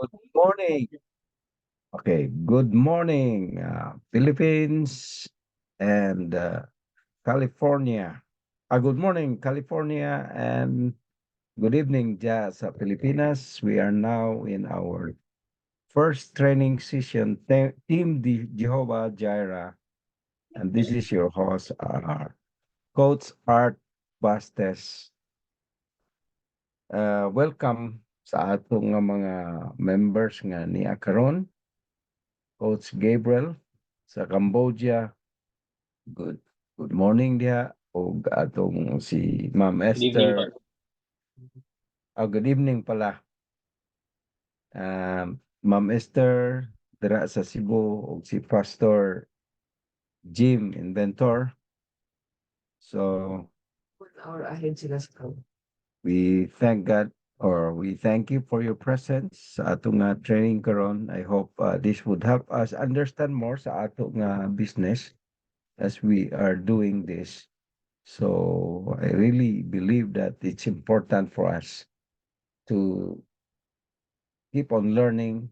Good morning. Okay, good morning, Philippines and California. Good morning, California, and good evening, sa Pilipinas. We are now in our first training session, Team Jehovah Jireh, and this is your host, Coach Art Bastes. Welcome sa atong nga mga members nga ni karon. Coach Gabriel sa Cambodia. Good good morning diha ug atong si Ma'am Good evening po. Esther. Good evening pala. Ma'am Esther dira sa Cebu ug si Pastor Jim Inventor. So Hour ahead sila sa Cambodia. we thank God or we thank you for your presence sa atong training karon. I hope this would help us understand more sa atong business as we are doing this. So I really believe that it's important for us to keep on learning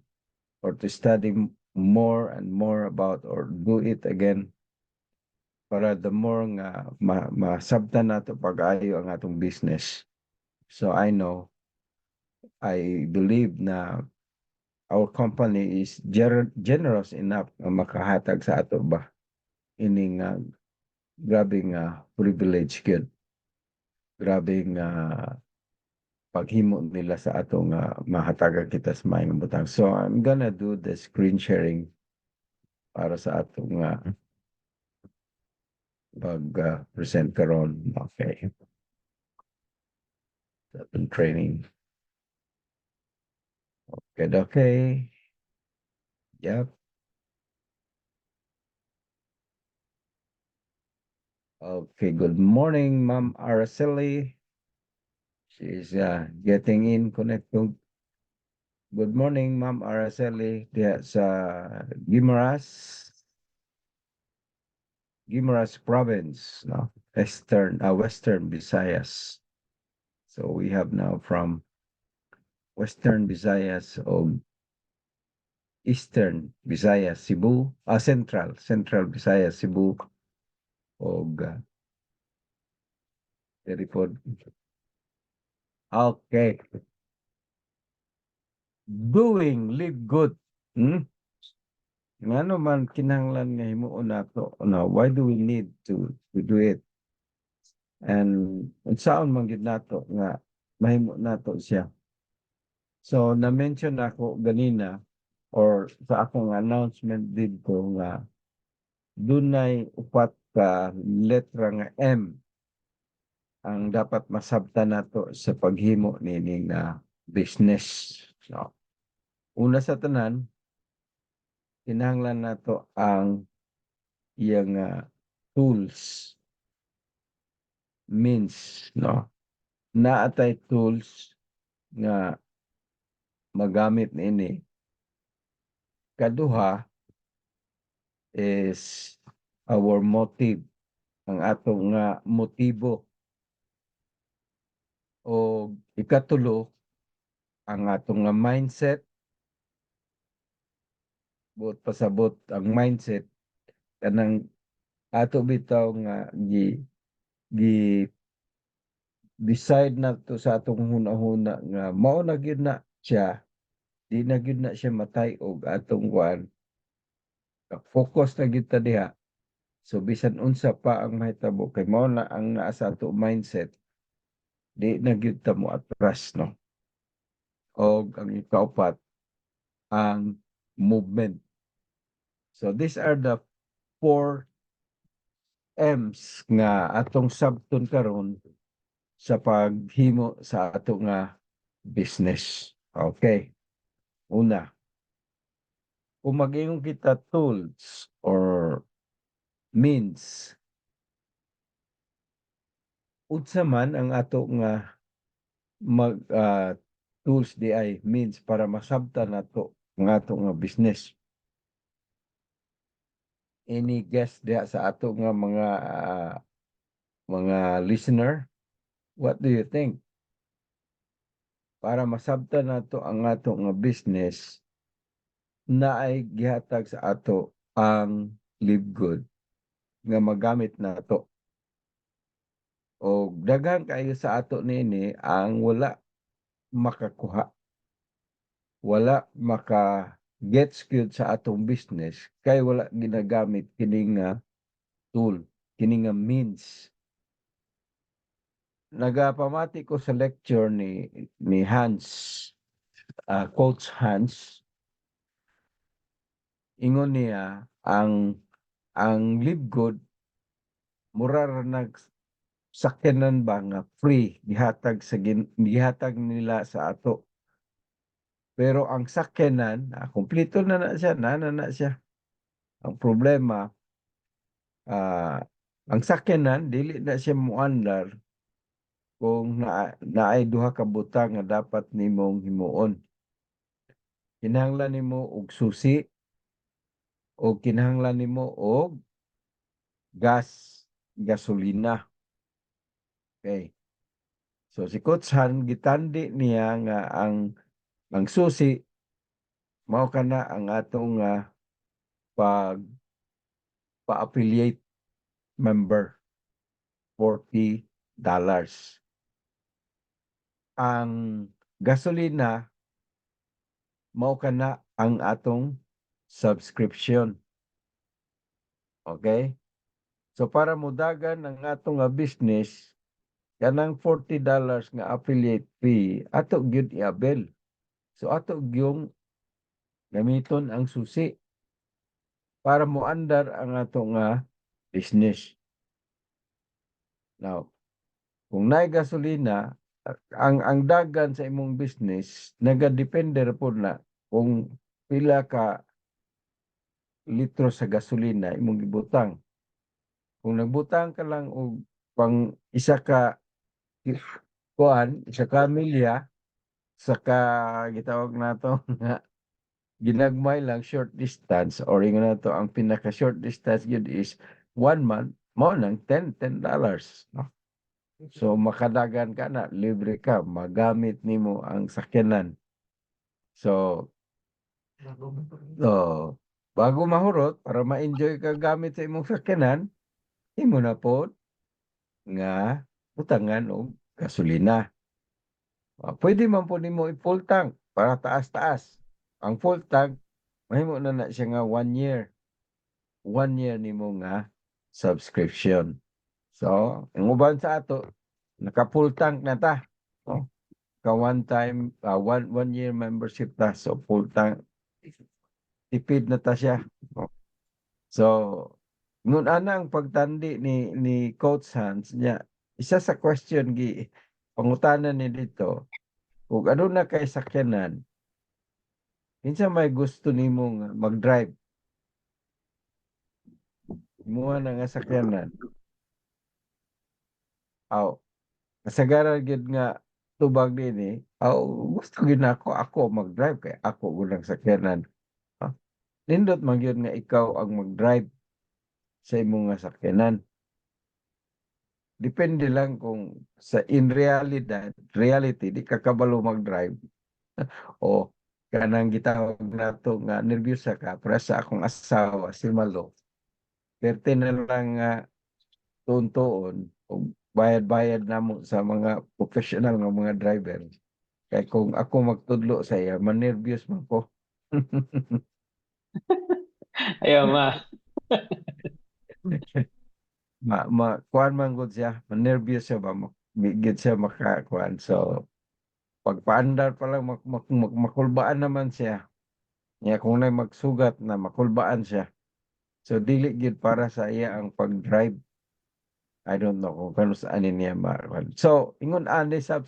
or to study more and more about or do it again para the more nga masabtan nato pag-ayo ang atong business. So I believe na our company is generous enough na makahatag sa ato ba ining grabing privilege gyud. Grabing paghimo nila sa atong mahatagan kita sa maayong butang. So I'm gonna do the screen sharing para sa atong pag-present karon. Okay. Sa atong training. Okay, okay. Yep. Okay, good morning, Ma'am Araceli. She's getting in connected. Good morning, Ma'am Araceli. Diya sa Guimaras province, no? Western Visayas. So we have now from Western Visayas o Eastern Visayas, Cebu, Central Visayas, Cebu, o Teripod. Okay. Live good. Ngano man kinahanglan nga himuon nato, why do we need to do it? And unsaon man gid nato nga mahimo nato siya. So na-mention ako ganina or sa akong announcement dito nga dunay upat ka letra nga M ang dapat masabtan nato sa paghimo nining business. No? Una sa tanan, kinahanglan nato ang iyang tools, means, no? Naatay tools nga magamit nini. Kaduha is our motive, ang atong motibo. O ikatulo, ang atong mindset. Buot pasabot ang mindset kanang ato bitaw nga gi decide na to sa atong hunahuna nga mao na gyud na siya, di na gyud na siya matay og atong kuan. Focus na gyud ta diha. So bisan unsa pa ang mahitabo kay mao na ang naa sa ato mindset, di na gyud ta mo atras, no? Og ang ikaupat, ang movement. So these are the 4 M's nga atong sabton karon sa paghimo sa ato nga business. Okay. Una, kung mag-ingon kita tools or means, unsa man ang ato nga tools di ay means para masabtan nato ang ato nga business. Any guest diha sa ato nga mga listener, what do you think? para masabtan nato ang ato nga business na ay gihatag sa ato ang live good nga magamit nato. O daghan kayo sa ato nini ang wala makakuha, wala maka get skilled sa atong business kay wala ginagamit kining nga tool, kining nga means. Nagapamati ko sa lecture ni Hans, Coach Hans. Ingon niya ang live good mura ra nag sakyanan ba nga free gihatag nila sa ato. Pero ang sakyanan, kumpleto na siya, na siya. Ang problema, ang sakyanan dili na siya muandar kung naay duha ka butang nga dapat nimong himuon. Kinahanglan nimo og susi o kinahanglan nimo og gasolina. Okay. So si Coach Han gitandi niya nga ang susi mao kana ang atong pag pa-affiliate member $40. Ang gasolina mao kana ang atong subscription. Okay? So para mudagan ang atong business, kanang $40 nga affiliate fee ato gyud i-avail. So ato gyung gamiton ang susi para moandar ang ato nga business. Now, kung naay gasolina, ang dagan sa imong business nagadepende ra pud na kung pila ka litro sa gasolina imong gibutang. Kung nagbutang ka lang og pang isa ka isa ka milya saka gitawag nato nga ginagmay lang short distance or ingon nato ang pinaka short distance gyud is 1 month mao nang $10. No? So makadagan ka na, libre ka, magamit nimo ang sakyanan. So, bago mahurot, para ma-enjoy ka gamit sa imong sakyanan, imo na po nga utangan og gasolina. Pwede man po nimo i-full tank para taas-taas. Ang full tank, mahimo na siya nga 1 year. 1 year nimo nga subscription. So, ang uban sa ato, naka-full tank na ta. No? Ka one time, 1 year membership ta. So, full tank. Tipid na ta siya. No? So, ngun ana ang pagtandi ni Coach Hans niya, isa sa question pangutanan ni dito, kung ano na kay sakyanan, kinsa may gusto nimong mag-drive, imuha na nga sakyanan. Aw, kasagaran gyud nga tubag dinhi, gusto gyud ako mag-drive kay ako gulang sakyanan. Ah, Nindot man gyud nga ikaw ang mag-drive sa imong nga sakyanan. Depende lang kung sa reality di ka kabalo mag-drive o kanang gitawag nato nga nerbyusa ka para sa akong asawa si Malo. Perte na lang nga tuon o bayad-bayad namo sa mga professional nga mga driver. Kaya kung ako magtudlo sa iya, manervyos man ko. Ayaw ma. Kuan man gud siya, manervyos siya ba, gid siya makakuan. So, pagpaandar pa lang, makulbaan naman siya. Nga kung na magsugat na, makulbaan siya. So, dili gid para sa iya ang pag-drive. I don't know kung kano saan niya makuan. So, ingon ani sa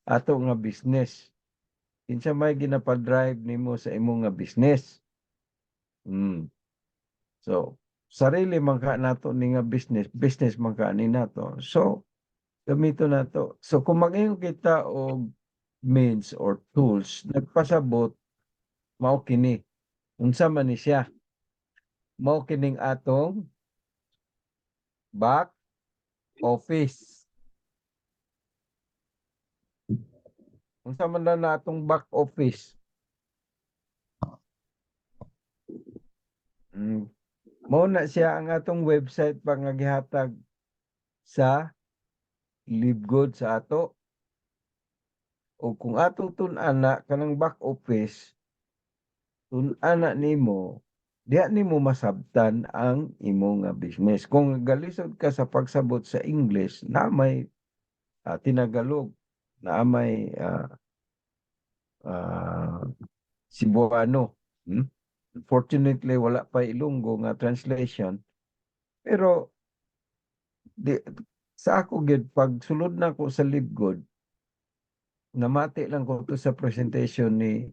ato nga business. Kinsa may ginapa-drive nimo sa imong nga business. So, sarili man ka nato ni nga business man ka ni nato. So, gamito nato. So, kung mag-ingon kita og means or tools, nagpasabot, mao kini. Unsa man ni siya? Mao kining atong back office. unsa man na natong back office. Mm. Mao na siya ang atong website pa nga gihatag sa Libgod sa ato. O kung ato tun-ana kanang back office, tun-ana nimo, diha nimo masabtan ang imong nga business. Kung galisod ka sa pagsabot sa English, na may Tinagalog, na may Cebuano. Hmm? Unfortunately, wala pa Ilonggo nga translation. Pero di, sa ako gid pag sulod na ko sa Libgod, namati lang ko to sa presentation ni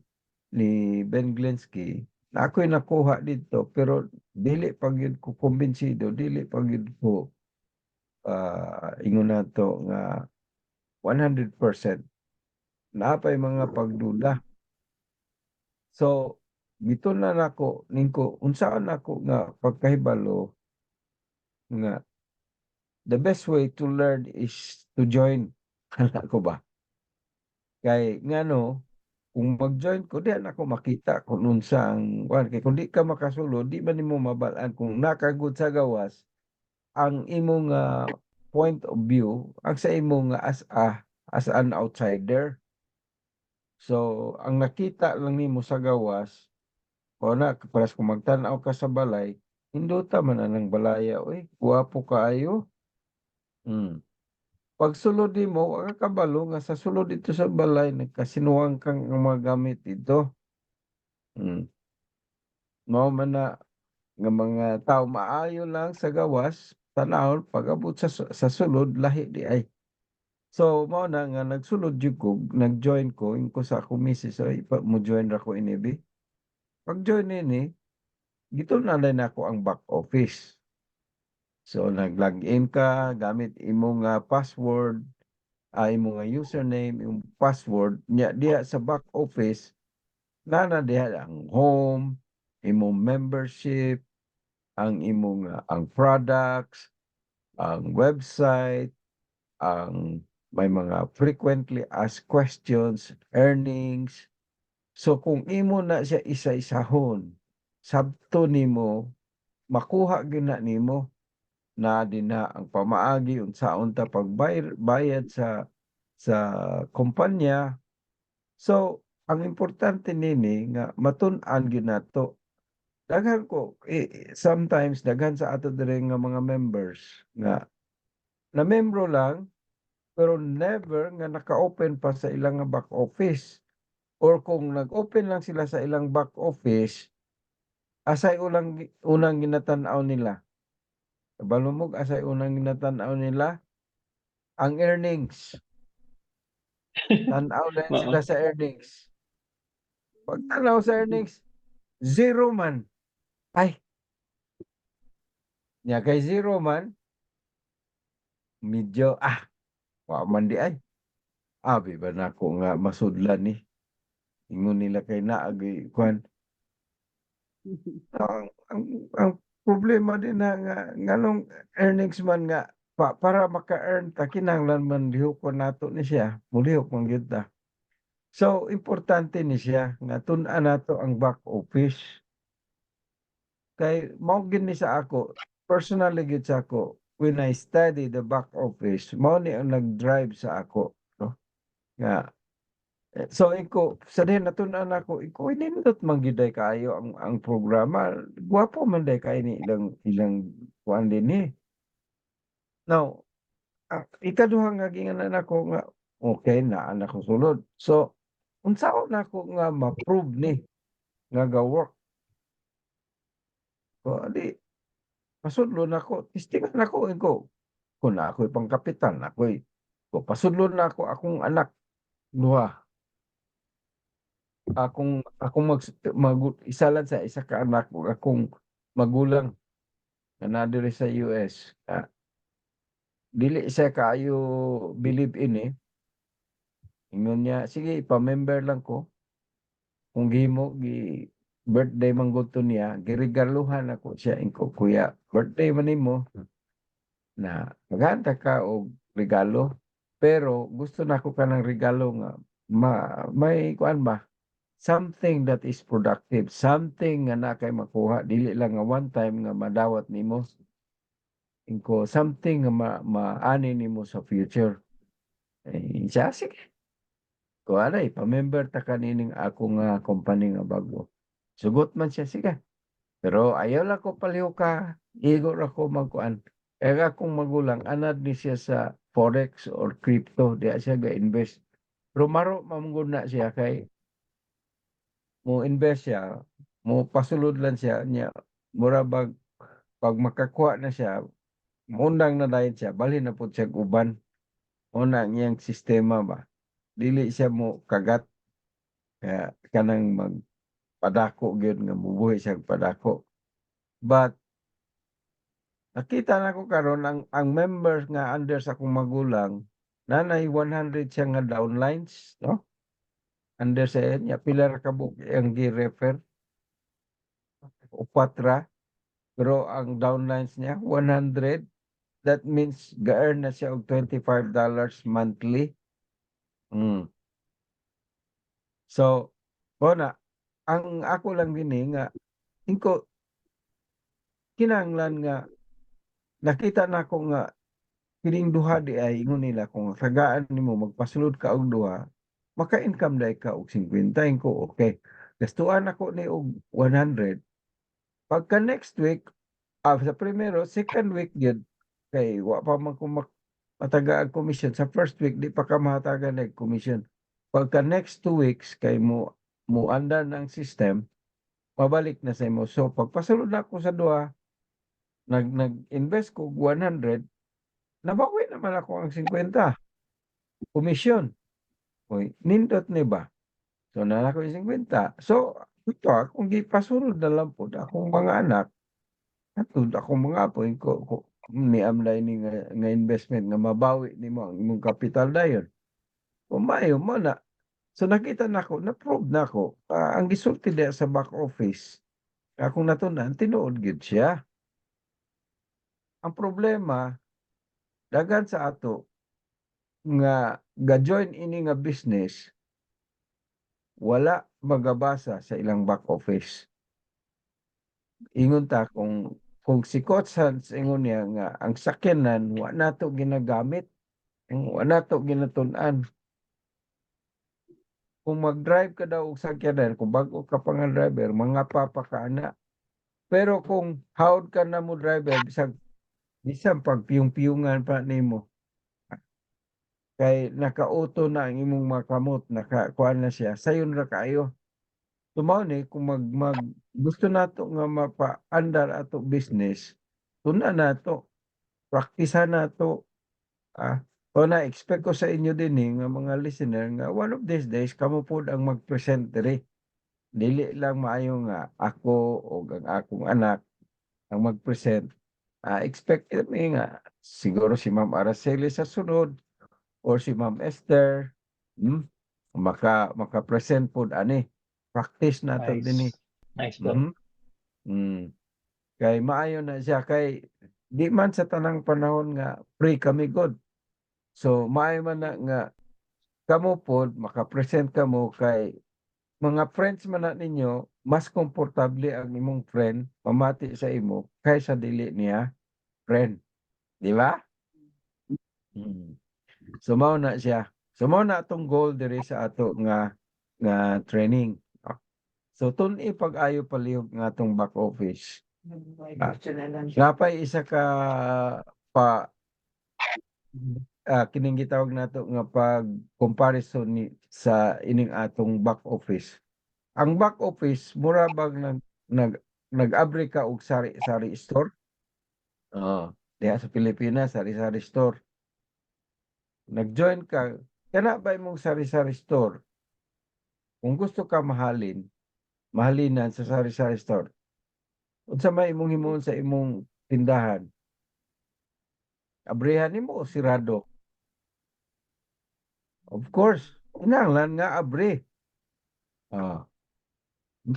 Ben Glinsky, na ako'y nakuha dito pero dili pag yun ko kumbinsido, dili pag yun ko ingon na to nga 100%. Napay mga pagduda. So, bito na nako ningko unsaon ako nga pagkahibalo nga the best way to learn is to join. Kana ko ba? Kay ngano, kung mag-join ko diyan ako makita kung unsa ang kay kung di ka makasulod di man nimo mabalaan kung nakagud sa gawas ang imong point of view ang sa imong as an outsider. So ang nakita lang nimo sa gawas o na paras kung magtan-aw ka sa balay hinduta man anang balaya uy guwapo kaayo. Mm. Pag sulod nimo wa ka kabalo nga sa sulod dito sa balay nagkasinuwang kang mga gamit dito. Mm. Mao man na nga mga tao maayo lang sa gawas tanawon pag-abot sa sulod lahi di ay. So mao na nga nagsulod jud ko, nag-join ko ingko sa akong misis ay mo join ra ko ini. Pag-join nini gitun-anan nako ang back office. So nag-login ka gamit imong password, imong username, imong password nya diha sa back office nana diha ang home, imong membership, ang imong ang products, ang website, ang may mga frequently asked questions, earnings. So kung imo na siya isa-isahon, sabto nimo makuha gyud na nimo na dinha ang pamaagi unsaon ta pagbayad sa kumpanya. So ang importante nini nga matun-an gyud nato. Daghan ko sometimes daghan sa ato diri nga mga members nga na membro lang pero never nga naka-open pa sa ilang nga back office. Or kung nag-open lang sila sa ilang back office, asay unang ginatan-aw nila. Kabalo mo asay unang ginatan-aw nila ang earnings. Tan-aw lang Oo. sila sa earnings. Pag tanaw sa earnings, zero man. Ay, nya kay zero man, medyo wa man di ay. Abi ba na ako nga masudlan ni. Ingon nila kay naagi kwan. Ang problema din na nga nganong earnings man nga para maka-earn ta kinahanglan man lihokon nato ni siya, mulihok man gyud ta. So importante ni siya nga tun-an nato ang back office. Kay mao gid ni sa ako, personally gid sa ako, when I study the back office, mao ni ang nag-drive sa ako, no? Nga so iko sa diha natun-an ako iko nindot man gyud ay kaayo ang programa. Gwapo man day kay ni ilang ilang kuan dinhi. Now, ikaduha nga ginganan nako nga okay na anak ko sulod. So unsaon nako nga ma-prove ni nga ga-work. So adi pasudlon nako, testingan nako iko. Kung na ako'y pangkapitan, kung pasudlon na ako akong anak duha. Akong isa lang sa isa ka anak ug akong magulang nga naa diri sa US. Dili siya kaayo believe in ingon niya, sige ipa-member lang ko. Kung gihimo birthday man gud to niya, giregaluhan ako siya ingko kuya, birthday man nimo na maghanda ka og regalo. Pero gusto nako kanang regalo nga may kuan ba, something that is productive, something nga na kay makuha, dili lang nga one time nga madawat nimo, ingko something nga maani nimo sa future. Siya sige, kuanay pa-member ta kanining ako nga company nga bago. Sugot man siya, sige. Pero ayaw lang ko paliw ka, igo ra ko magkuan. Kaya akong magulang, anad ni siya sa forex or crypto, di siya ga-invest. Pero maro mamungod na siya kay mo invest siya, mo pasulod lang siya niya, mura pag makakuha na siya, mundang na dayon siya, bali na po siya uban. Una niyang sistema ba. Dili siya mo kagat, kaya kanang magpadako gyud nga mubuhi siya padako. But nakita na ko karon ang members nga under sa akong magulang, nanay 100 siya nga downlines, no? Under sa niya pila ra ka book ang gi-refer, upat ra. Pero ang downlines niya 100. That means ga-earn na siya og $25 monthly. So, na ang ako lang gini nga ingko kinahanglan nga nakita na ko nga kining duha di ay ingon nila kung tagaan nimo magpasulod ka og duha, maka-income dai ka og 50 ko okay. Gastuan ako ni og 100. Pagka next week, sa primero, second week gyud kay wa pa man ko matagaan commission sa first week, di pa ka mahatagan og commission. Pagka next 2 weeks kay mo andar ng system, mabalik na sa imo. So pagpasulod na ako sa duha, nag-invest ko og 100, nabawi naman ako ang 50 commission. Oy, nindot ni ba? So na ako yung 50. So ito akong gipasulod na lang po akong mga anak, atud akong mga apo ko ni amlay ni nga investment nga mabawi nimo ang imong kapital dayon. Umayo mo na. So nakita nako, na-prove nako, ang gisulti diha sa back office, akong natunan tinuod gyud siya. Ang problema daghan sa ato nga ga-join ini nga business, wala magabasa sa ilang back office. Ingon ta kung si Coach Hans ingon niya nga ang sakyanan wa nato ginagamit, wa nato ginatun-an. Kung mag-drive ka daw og sakyanan, kung bago ka pa nga driver, mga papa ka ana. Pero kung hawd ka na mo driver, bisag pagpiyong-piyungan pa nimo, kay naka-auto na ang imong mga kamot, nakakuan na siya, sayon ra kaayo. Tumaw ni kung gusto nato nga mapaandar ato business, tuna nato, praktisan nato. O na-expect ko sa inyo din nga mga listener nga one of these days kamo pod ang mag-present diri. Dili lang maayo nga ako o ang akong anak ang mag-present. Expect kami nga siguro si Ma'am Araceli sa sunod or si Ma'am Esther, maka-present pod ani. Practice nato dinhi. Nice po. Kay maayo na siya kay di man sa tanang panahon nga free kami god. So maayo man na nga kamo pod maka-present kamo kay mga friends man na ninyo, mas komportable ang imong friend mamati sa imo kaysa dili niya friend. Di ba? So mao na siya. So mao na atong goal diri sa ato nga training. So tun-i pag-ayo palihog nga atong back office. Napay isa ka pa kining gitawag nato nga pag comparison ni sa ining atong back office. Ang back office mura bag nag-abri ka og sari-sari store. Diha sa Pilipinas sari-sari store. Nag-join ka, kana ba imong sari-sari store? Kung gusto ka mahalinan sa sari-sari store. Unsa may imong himuon sa imong tindahan? Abrihan nimo o sirado? Of course, kinahanglan nga abri. Ang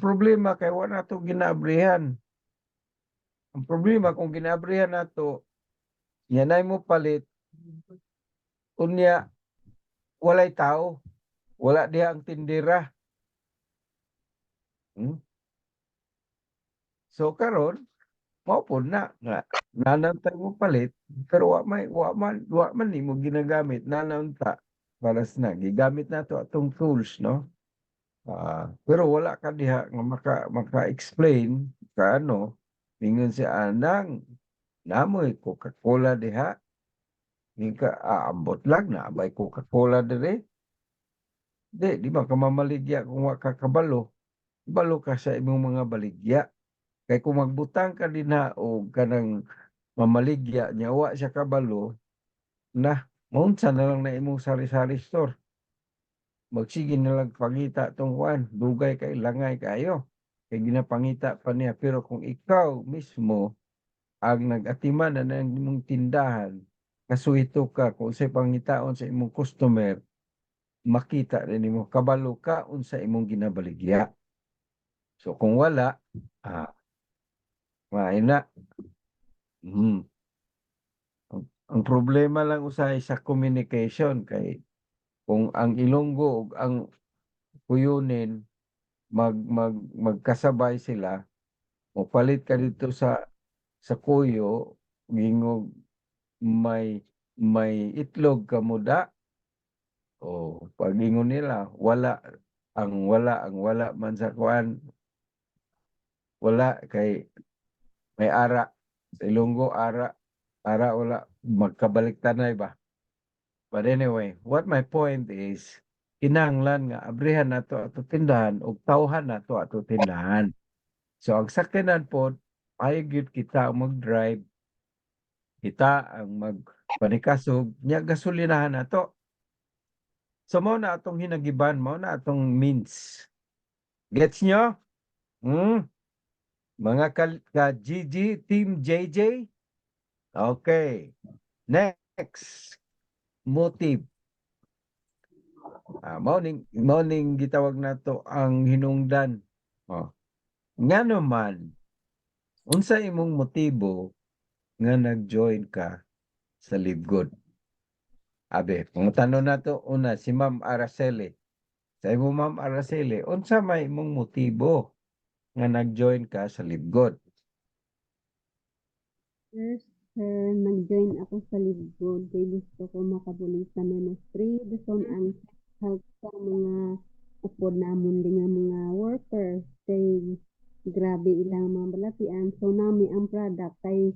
problema kay wala nato ginaabrihan. Ang problema kung ginaabrihan nato, yanay mo palit, unya walay tao. wala diha ang tindera. Hmm? So karon mao po na nga nanantay mo palit pero wa man nimo ginagamit nananta balas na gigamit nato atong tools no. Pero wala ka diha nga maka-explain kaano mingon si anang namoy Coca-Cola diha ka aambot lang na abay Coca-Cola dire. Di ba ka mamaligya kung wa ka kabalo. Balo ka sa imong mga baligya. Kay kung magbutang ka dinha og kanang mamaligya nya wa siya kabalo na maunsa na lang na imong sari-sari store. Magsige na lang pangita tong kuan, dugay kay langay kayo. Kay ginapangita pa niya pero kung ikaw mismo ang nag-atiman na ng imong tindahan, kasuhito ka kung unsay pangitaon sa imong customer, makita rin nimo kabalo ka unsa imong ginabaligya. So kung wala, ah, maina. Mhm. Ang problema lang usahay sa communication kay kung ang Ilonggo ug ang Kuyunin magkasabay sila, mopalit ka dito sa Kuyo, gingog may itlog ka muda, o pag ingon nila wala man sa kuan, wala kay may ara. Sa Ilonggo ara wala magkabaliktanay ba. But anyway, what my point is, kinahanglan nga abrihan nato ato tindahan ug tawhan nato ato tindahan. So ang sakyanan pod, ayaw gyud kita ang mag-drive, kita ang magpanikasog, nya gasolinahan nato. So mao na atong hinagiban, mao na atong means. Gets nyo? Hmm? Mga ka-GG, Team JJ? Okay. Next, motive. Mao ning gitawag nato ang hinungdan. Oh. Nga naman, unsa imong motibo nga nag-join ka sa Live Good? Abe, kung tanong nato una si Ma'am Araceli. Sa imo Ma'am Araceli, unsa may imong motibo nga nag-join ka sa Live Good? First, nag-join ako sa Libgod kay gusto ko makabuli sa ministry. Gusto ang help sa mga upod namon din nga mga worker. Kay grabe ilang mga balatian. So nami ang product kay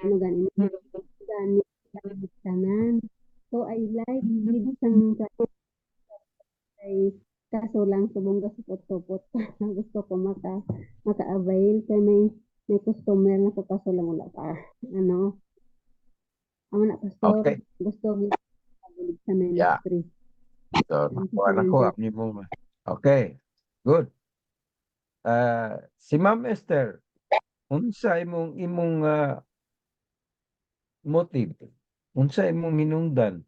ano gani gani tanan. So I like gid sang kay kaso lang subong gasupot-supot. Gusto ko maka-avail kay may customer na ko kaso lang wala pa. Ano? Amo na pastor, Okay. gusto ko mabulig sa Yeah. ministry. So, Thank you, nakuha na ko. Sir. Okay. Good. Si Ma'am Esther, unsa imong motive? Unsa imong hinungdan?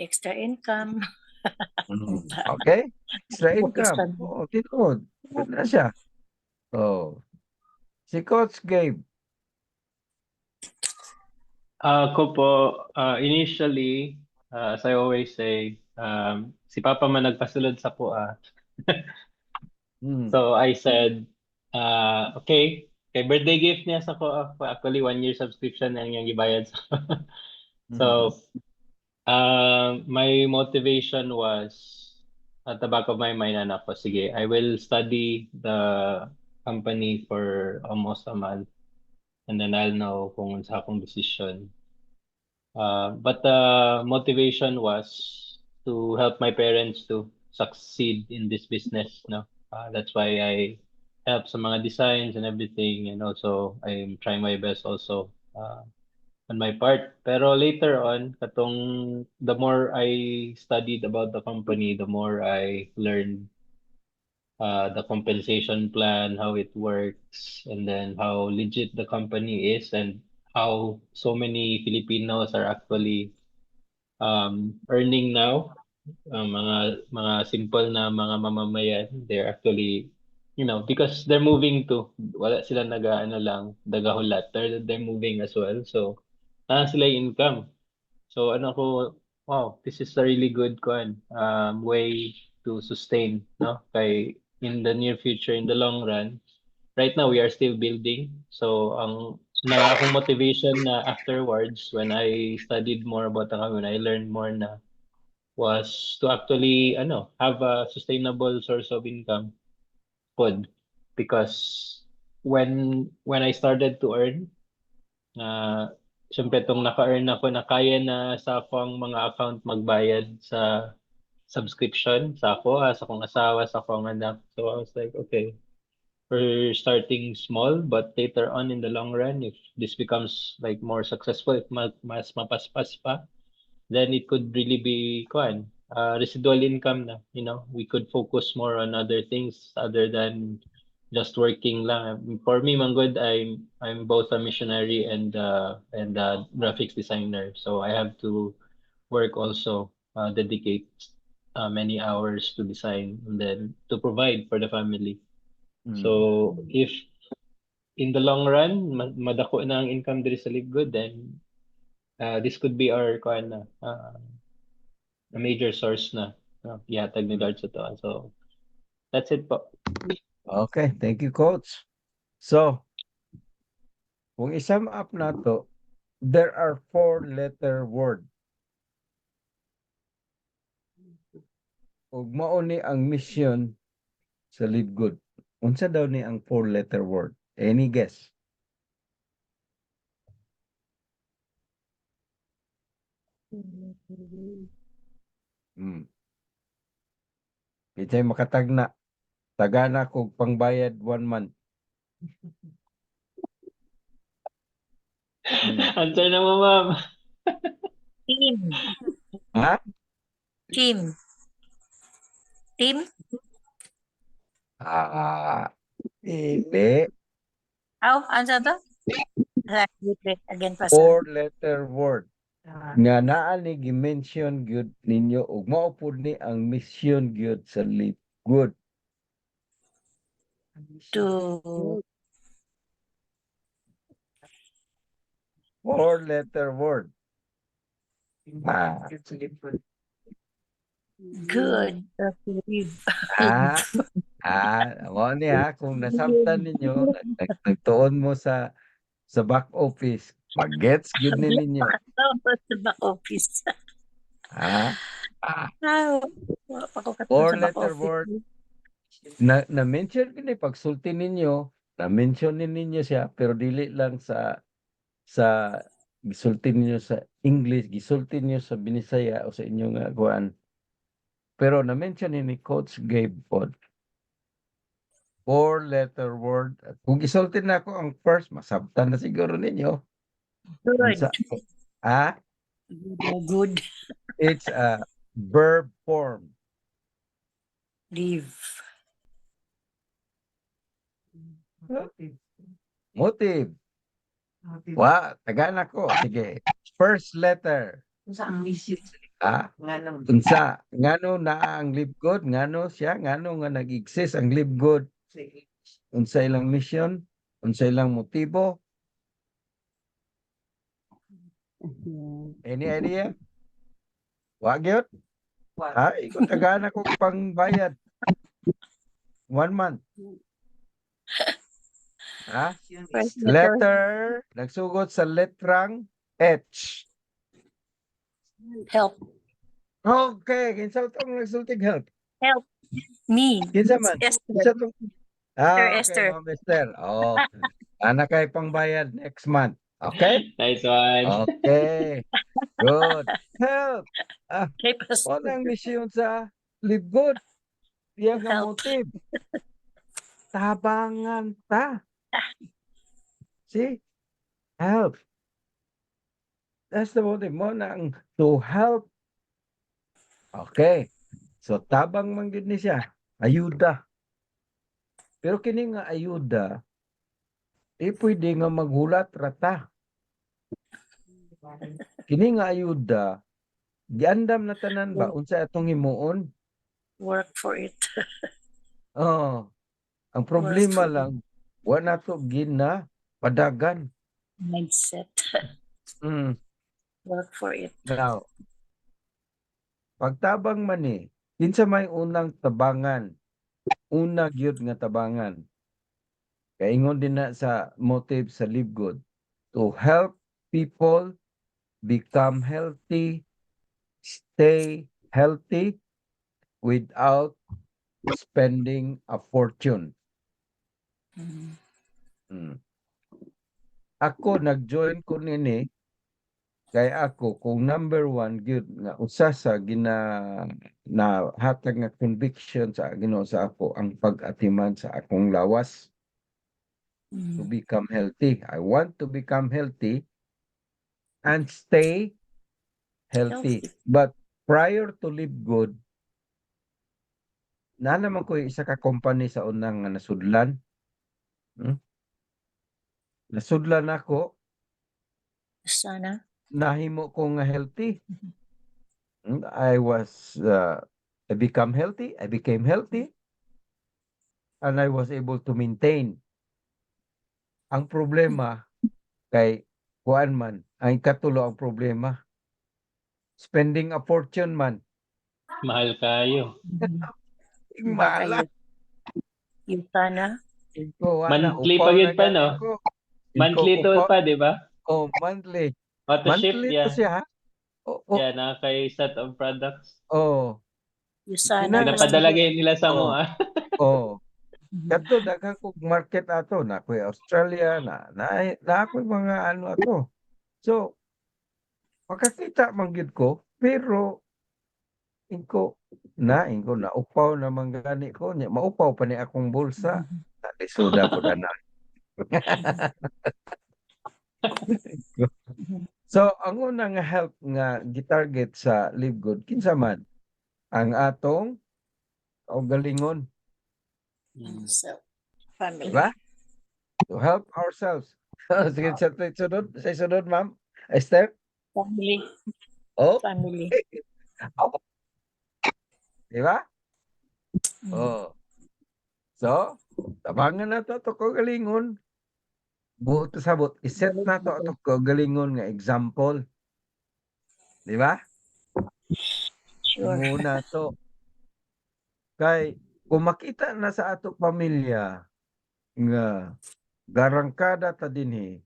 Extra income. Okay? Extra Extra. income. Oo, tinuod. Good na siya. Oh. Si Coach Gabe. Ako po, initially, as I always say, si Papa man nagpasulod sa pu'a. Hmm. So I said, okay, kay birthday gift niya sa ko actually 1 year subscription na yung gibayad sa So, my motivation was at the back of my mind, anak ko, sige, I will study the company for almost a month and then I'll know kung sa akong decision. But the motivation was to help my parents to succeed in this business, no? That's why I help sa mga designs and everything, and also I'm trying my best also on my part. Pero later on, the more I studied about the company, the more I learned the compensation plan, how it works, and then how legit the company is, and how so many Filipinos are actually earning now. Mga simple na mga mamamayan, they're actually, because they're moving to, wala sila ano lang, dagahulat. They're moving as well. So, sila yung income. So ano ko, wow, this is a really good way to sustain, no? Kay in the near future, in the long run, right now we are still building. So akong motivation na afterwards when I studied more about when I learned more na was to actually have a sustainable source of income pod because when I started to earn syempre tong naka-earn ako na kaya na sa akong mga account magbayad sa subscription sa ako, sa akong asawa, sa akong anak. So I was like, okay, we're starting small, but later on in the long run, if this becomes like more successful, if mas mapaspas pa, then it could really be residual income na, we could focus more on other things other than just working lang. For me, Manggod, I'm both a missionary and a graphics designer. So I have to work also, dedicate many hours to design and then to provide for the family. So if in the long run, madako na ang income diri sa Libgood, then this could be our a major source na ihatag ni Lord sa to. So that's it po. Okay, thank you, Coach. So, kung isum up na to, there are 4-letter word. Ug mao ni ang mission sa Live Good. Unsa daw ni ang 4-letter word? Any guess? Kitay makatagna. Tagana kog pangbayad 1 month. Answer na mo, ma'am. Team. Ha? Team. Team? Hindi. Oh, ano to? Repeat again, Pastor. 4-letter word. Nga naa ni gi-mention gyud ninyo ug mao pud ni ang mission gyud sa Live Good. To 4-letter word. good. Mo ni kung nasabtan ninyo, nagtuon mo sa back office, mag-gets gyud ni ninyo. Sa back office. Four-letter word. Na-mention ko ni pagsulti ninyo, na-mention ni ninyo siya, pero dili lang sa gisulti ninyo sa English, gisulti ninyo sa Binisaya o sa inyong kuan. Pero na-mention ni Coach Gabe pod. 4-letter word. Kung gisulti na ako ang first, masabtan na siguro ninyo. Good. Good. It's a verb form. Live. Motive. Tagaan ako. Sige. First letter. Unsa ang mission Unsa? Ngano na ang Live Good? Ngano siya? Ngano nga nag-exist ang Live Good? Unsa ilang mission? Unsa ilang motibo? Any idea? Wag yun? Ikot tagaan ako pang bayad. 1 month. Letter. Nagsugot sa letrang H. Help. Okay. Kinsa itong nagsultig help? Help. Me. Kinsa man? Esther. Okay, Esther. Ma'am Esther. Anak kay pangbayad next month. Okay? Nice one. Okay. Good. Help. Okay, Pastor. Ang mission sa Live Good. Iyang ang Help. motive. Tabangan ta. See? Help. That's the motive mo na to help. Okay. So, tabang man gid ni siya. Ayuda. Pero kini nga ayuda, pwede nga maghulat rata. Kini nga ayuda, giandam na tanan ba? Unsa atong himuon? Work for it. Ang problema lang, wala to gina padagan. Mindset. Work for it. Now, pagtabang man kinsa may unang tabangan, una gyud nga tabangan. Kaingon din na sa motive sa Live Good to help people become healthy, stay healthy without spending a fortune. Mm. Mm. Ako nag-join ko nini kay ako kung number one gyud nga usa sa na hatag nga conviction sa Ginoo sa ako ang pag-atiman sa akong lawas to Mm. become healthy. I want to become healthy and stay healthy. Healthy. But prior to Live Good, na naman ko isa ka company sa unang nga nasudlan. Nasudlan ako, Sana. nahimo ko nga healthy. I become healthy, I became healthy, and I was able to maintain. Ang problema kay kuan man, ang katulo ang problema. Spending a fortune man. Mahal kayo. Baka Maala. yung sana. Iko wala Monthly upaw pa na yun pa, gani no? ko. Monthly Iko to upaw. pa, di ba? Oh, monthly. Auto ship, Monthly to yeah. siya. Oh, Yeah, nakakay set of products. oh. Yung sana. Kinahanglan Gusto Pinapadala ko. nila sa mo, Oh. ah. Oh. Kadto daghang kog market ato na koy Australia na ako'y mga ano ato. So makakita man gyud ko pero ingko na upaw naman gani ko nya maupaw pa ni akong bulsa. Nalisoda po na. So ang unang help nga gitarget sa Live Good kinsa man ang atong kaugalingon, So, family. diba? To help ourselves. Sige sa sunod ma'am. Esther. Family. Oh, Family. diba? Mm. Oh. So, tabangan na to kaugalingon. Buot sabot iset na to kaugalingon nga example. Diba? Sure. Muna to. Kay kung makita na sa ato pamilya nga garangkada ta dinhi,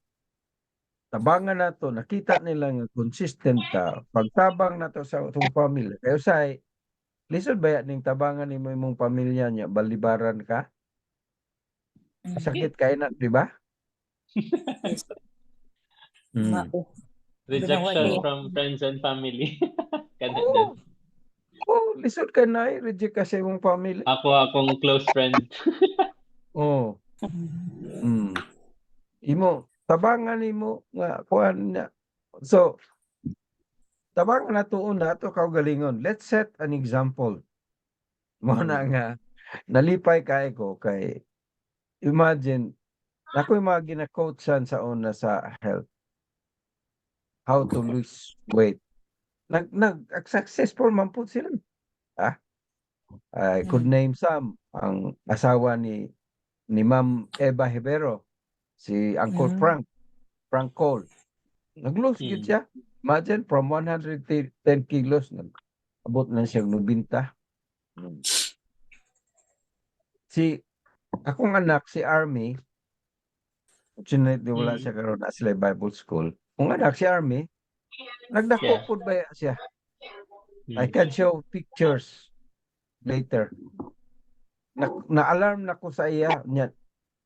tabangan nato nakita nila nga consistent ta pagtabang nato sa atong pamilya. Kay usay lisod ba ning tabangan nimo imong pamilya nya balibaran ka? Sakit kay na, di ba? Yes. Mm. Mao. Rejection Ginawa from friends and family. Kana Oo. din. Oh, lisod ka na reject ka sa imong pamilya. Akong close friend. Oh. Mm. Imo tabangan nimo nga kuan na. So, tabangan nato una ato kaugalingon. Let's set an example. Mo na nga nalipay kay ko kay imagine ako'y mga gina-coachan sa una sa health. How to lose weight. Successful man po sila. I could name some. Ang asawa ni Ma'am Eva Hibero, si Uncle Frank Cole. Nag-lose gid siya. Imagine from 110 kilos abot na siya 90. Si akong anak si Army, fortunately wala siya karon na sila Bible school. Kung anak si Army, nagdako Yeah. pud ba siya. I can show pictures later. Na-alarm na ko sa iya nya.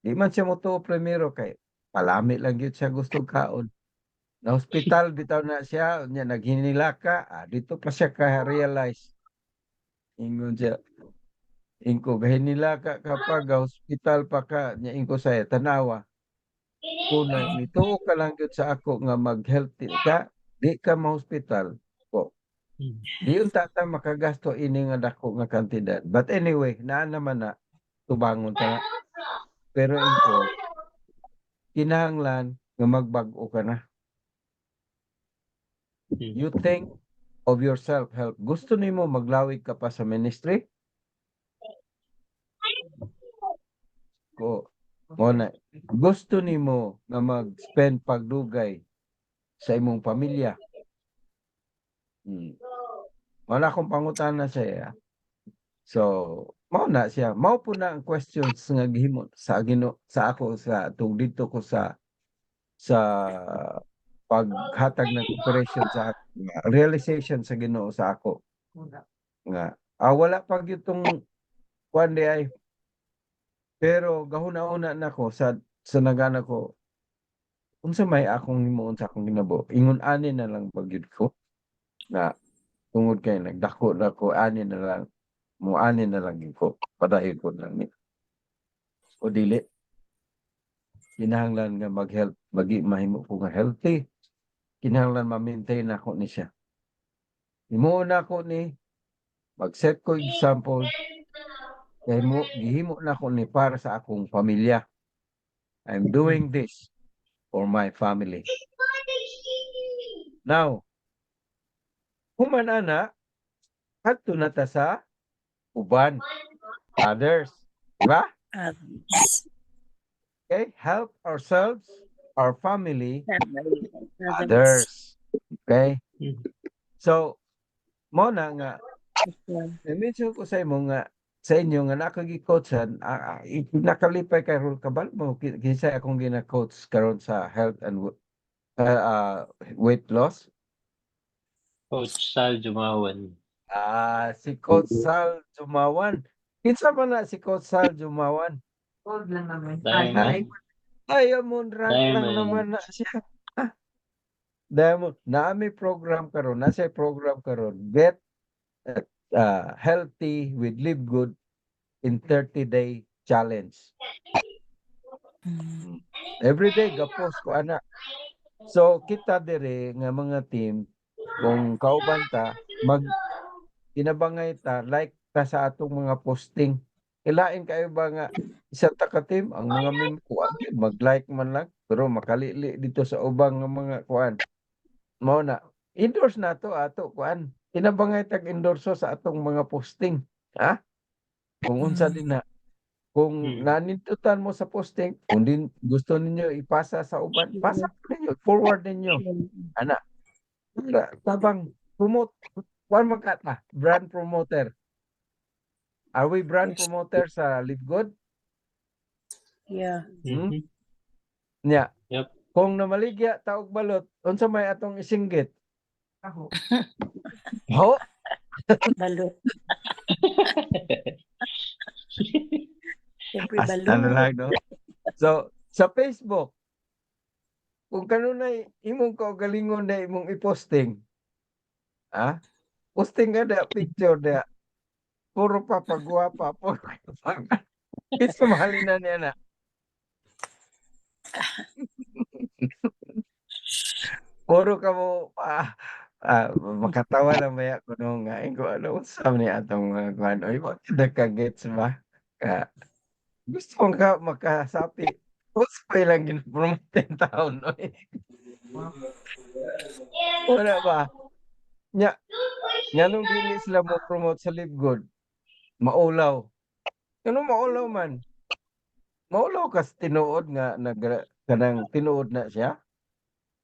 Di man siya moto primero kay palami lang gyud siya gusto kaon. Na hospital bitaw na siya nya naghinilaka, dito pa siya ka realize. Ingon siya, ingko gahinilaka ka pa ga hospital pa ka nya ingko saya tanawa. Kung nituo ka lang gyud sa ako nga mag-healthy ka, di ka ma-hospital. Po. Di unta ta makagasto ini nga dako nga kantidad. But anyway, naa naman na tubangon ta nga. Pero ingko kinahanglan nga magbag-o ka na. You think of yourself help. Gusto nimo maglawig ka pa sa ministry? Ko mo na gusto nimo nga mag-spend pagdugay sa imong pamilya. Wala akong pangutana sa iya. So, mao na siya. Mao po na ang questions nga gihimo sa sa ako sa tug dito ko sa paghatag ng cooperation sa realization sa Ginoo sa ako Muna. nga wala pa gyud tong kuan di ay, pero gahuna-una nako sa nagana ko unsa may akong himuon sa akong ginabo, ingon ani na lang pagyud ko na tungod kay nagdako na ko ani na lang mo ani na lang gyud ko padahil ko lang ni o dili kinahanglan nga mag-health mahimo ko nga healthy, kinahanglan ma-maintain ako ni siya. Himuon ako ni mag-set ko example kay gihimo na ko ni para sa akong pamilya. I'm doing this for my family. Now, human ana adto na ta sa uban, others, di ba? Okay, help ourselves, our family, others. Okay? So, mo na nga mention ko sa imo nga sa inyo nga nakagi-coachan nakalipay kay Rul Cabal mo kinsa akong gina-coach karon sa health and weight loss. Coach Sal Jumawan. Si Coach Sal Jumawan. Kinsa man na si Coach Sal Jumawan? Gold lang naman. Diamond. Diamond rank lang Diamond. naman na siya. Diamond. Naami program karon, nasa program karon. Get healthy with live good in 30-day challenge. Every day gapos ko ana. So kita dire nga mga team kung kauban ta kinabangay ta like ta sa atong mga posting. Ilain kayo ba nga isa ta ka team ang mga kuan mag-like man lang pero makalili dito sa ubang nga mga kuan. Mao na endorse nato ato kuan. Kinabangay tag endorso sa atong mga posting. Ha? Kung unsa din na kung nanindutan mo sa posting, kung din gusto ninyo ipasa sa uban, pasa ninyo, forward ninyo. Ana. Tabang promote. Kuan magkata, brand promoter. Are we brand promoter sa Live Good? Yeah. Nya. Yep. Kung namaligya taog balot, unsa may atong isinggit? Ako. Ho? Balot. Siyempre Asta balot. na lang, no? So, sa Facebook, kung kanunay imong kaugalingon na imong i-posting, posting nga na picture na, puro pa pagwapa, puro pa. Isa mahalin na niya na. Puro ka mo, makatawa na maya ko nung ko ano, usam niya atong mga kuhan. Oy, nagka-gets ba? Gusto mo ka makasapi. Gusto pa lang ginapromote 10 taon. Wala ba? Nya nung dili sila mo promote sa Live Good, maulaw. Ano maulaw man? Maulaw ka sa tinuod nga kanang tinuod na siya.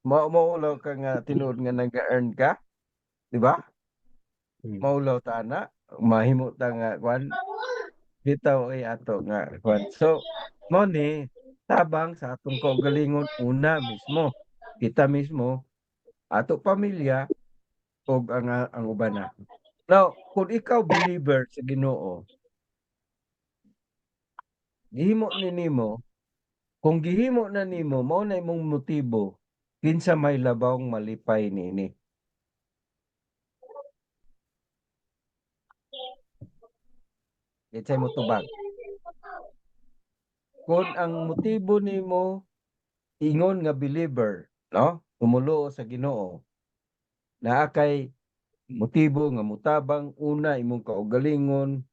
Maulaw ka nga tinuod nga nag-earn ka. Di ba? Maulaw ta na. Mahimo ta nga kwan. Bitaw ay ato nga kwan. So, mo ni tabang sa atong kaugalingon una mismo. Kita mismo ato pamilya o ang uban na. Now, kung ikaw believer sa Ginoo, gihimo ni nimo, kung gihimo na nimo, mao na imong motibo kinsa may labawng malipay nini. Itsay mo tubag. Kung ang motibo nimo ingon nga believer, no? Tumulo sa Ginoo. Naa kay motibo nga mutabang una imong kaugalingon,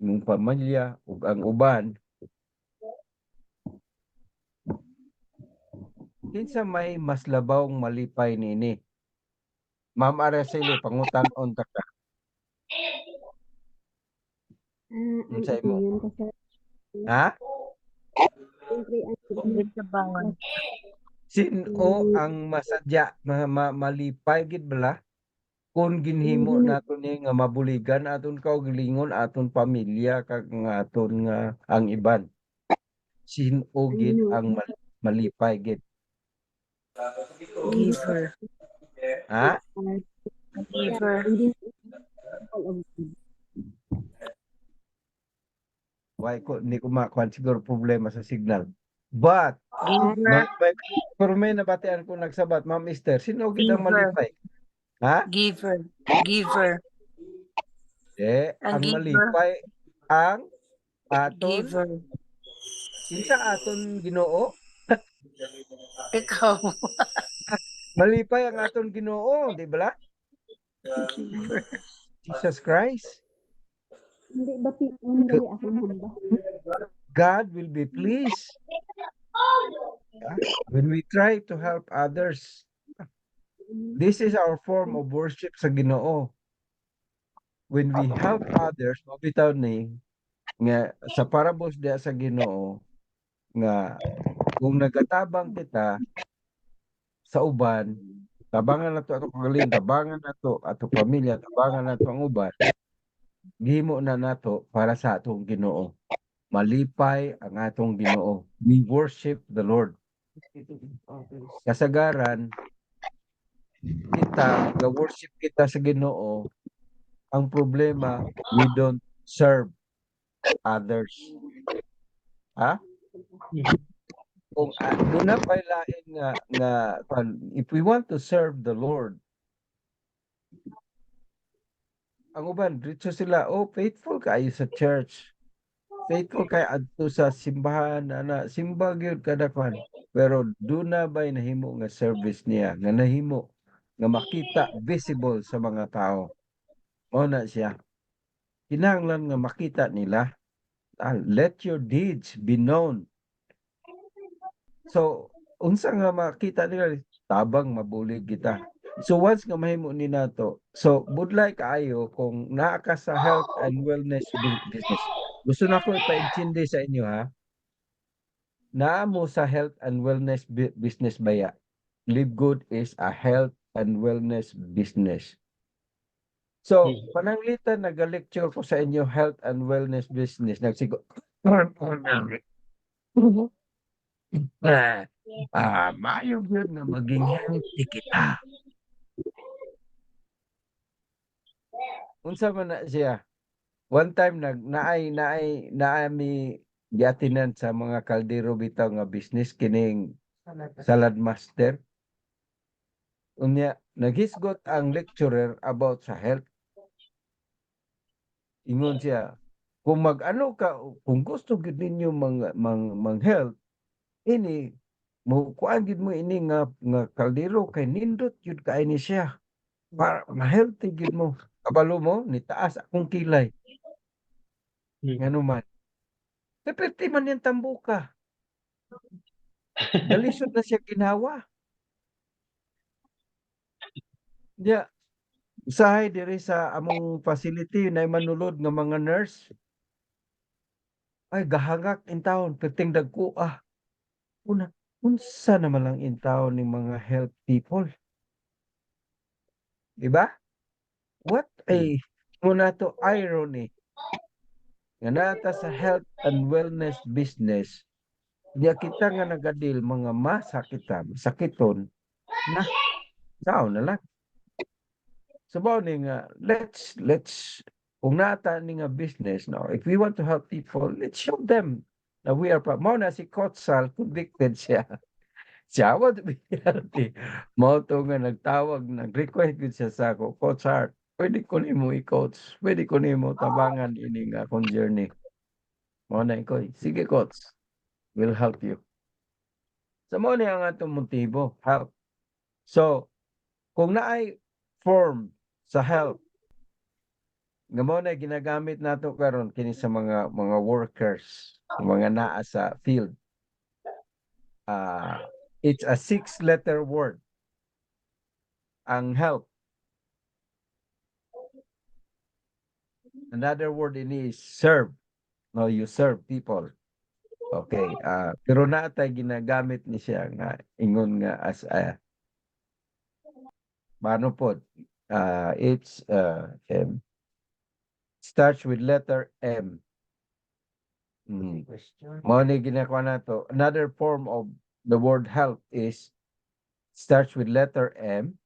imong pamilya ug ang uban. Kinsa may mas labawng malipay nini? Ma'am Araceli, pangutan-on ta ka. Ang Unsay mo? opinion ko sa Ha? siyempre ang Good sa bangon. Sino ang masadya malipay gid bala kung ginhimo Hindi na- naton ni nga mabuligan aton kaugalingon aton pamilya kag nga aton nga ang iban. Sin-o gid Ano? ang malipay gid. Giver. Ha? Giver. Hindi all of good. Why ko ni ko makuan siguro problema sa signal. But Giver. pero may nabatian ko nagsabat, Ma'am Esther, sino gid ang Giver. malipay? Ha? Giver. Giver. Ang giver. malipay ang aton Giver. kinsa aton Ginoo? Ikaw. Malipay ang aton Ginoo, di ba? Giver. Jesus Christ. Hindi ba dali ako hamba? God will be pleased. When we try to help others. This is our form of worship sa Ginoo. When we help others, mabitaw ni nga sa parables diya sa Ginoo nga kung nagatabang kita sa uban, tabangan nato ato kagaling, tabangan nato ato pamilya, tabangan nato ang uban. Gihimo na nato para sa atong Ginoo. Malipay ang atong Ginoo. We worship the Lord. Kasagaran kita, ga-worship kita sa Ginoo. Ang problema, we don't serve others. Ha? Kung doon na pailain nga if we want to serve the Lord, ang uban dito sila, faithful kayo sa church. Faithful kay adto sa simbahan ana simba gyud kada kwan. Pero doon na ba'y nahimo nga service niya, nga nahimo nga makita visible sa mga tao. O na siya. Kinahanglan nga makita nila. Let your deeds be known. So, unsa nga makita nila, tabang mabulig kita. So once nga mahimo ni nato, so budlay kaayo kung naa ka sa health and wellness business. Gusto na ko ipaintindi sa inyo ha. Naa mo sa health and wellness business baya. Live Good is a health and wellness business. So, pananglitan nag-lecture ko sa inyo health and wellness business. Nagsigo. Maayong yun na maging healthy kita. Unsa man na siya? One time naami giatinan sa mga kaldero bitaw nga business kining salad master. Unya naghisgot ang lecturer about sa health. Ingon siya, kung mag-ano ka, kung gusto gid ninyo mang health, ini mo kuan gid mo ini nga kaldero kay nindot jud kay ni siya. Para ma-healthy gid mo. Kabalo mo ni taas akong kilay. Ngano man. Perti man yung tambuka. Dalisod na siya ginawa. Diya, usahay diri sa among facility na manulod nga mga nurse. Ay, gahangak in taon, perting dagko unsa naman lang in taon ni mga health people. Diba? What a muna to irony. Nga nata sa health and wellness business, niya kita nga nagadil mga sakiton na sao na lang. Sabaw ni nga let's kung nata ni nga business no, if we want to help people, let's show them na we are mao na si Kotsal convicted siya. Siya wa to be healthy. Mao to nga nag-request gid siya sa ako, Coach Hart, pwede ko nimo i-coach, pwede ko nimo tabangan ini nga akong journey. Mao na ko, sige coach, we'll help you. So mao ni ang atong motibo, help. So kung naay form sa health nga mao na ginagamit nato karon kini sa mga workers, mga naa sa field. It's a 6-letter word. Ang help. Another word ini is serve. No, you serve people. Okay. Pero natay ginagamit ni siya nga ingon nga as a paano po It's M. Starts with letter M. Mao ni ginagawa nato. Another form of the word help is starts with letter M,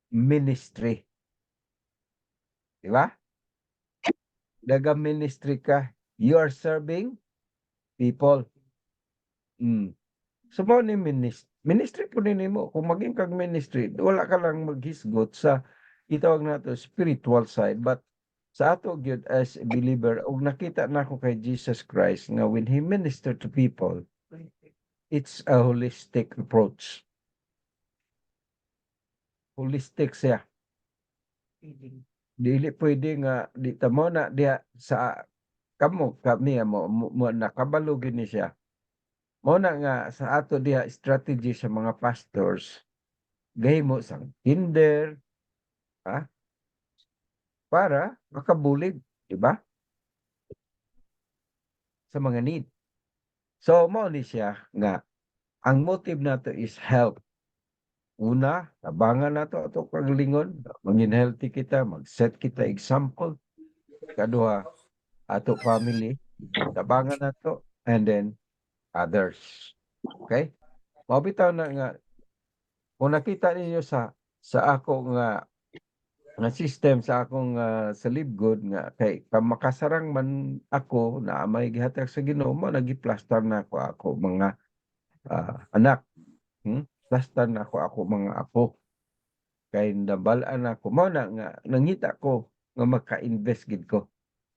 ministry. Di ba? Daga ministry ka, you are serving people. So mao ni ministry po nimo. Kung maging kag ministry, wala ka lang maghisgot sa itawag nato spiritual side, but sa ato gyud as a believer, og nakita nako kay Jesus Christ nga when he ministered to people, it's a holistic approach. Holistic siya. Dili pwede nga di ta mo na diha sa kami mo nakabalo gini siya. Mo na nga sa ato diha strategy sa mga pastors gahimo sang Tinder, para makabulig, di ba? Sa mga need. So mao ni siya nga ang motive nato is help. Una, tabangan nato ato kagalingon, maging healthy kita, mag-set kita example. Kaduha, ato family, tabangan nato, and then others. Okay? Mabitaw na nga, kung nakita ninyo sa ako nga system sa akong sa Libgod nga kay makasarang man ako na may gihatag sa Ginoo mo nagiplastar na ako mga anak. Plastar na ako mga apo. Kay nabalaan ako mo na nga nangita ko nga maka-invest gid ko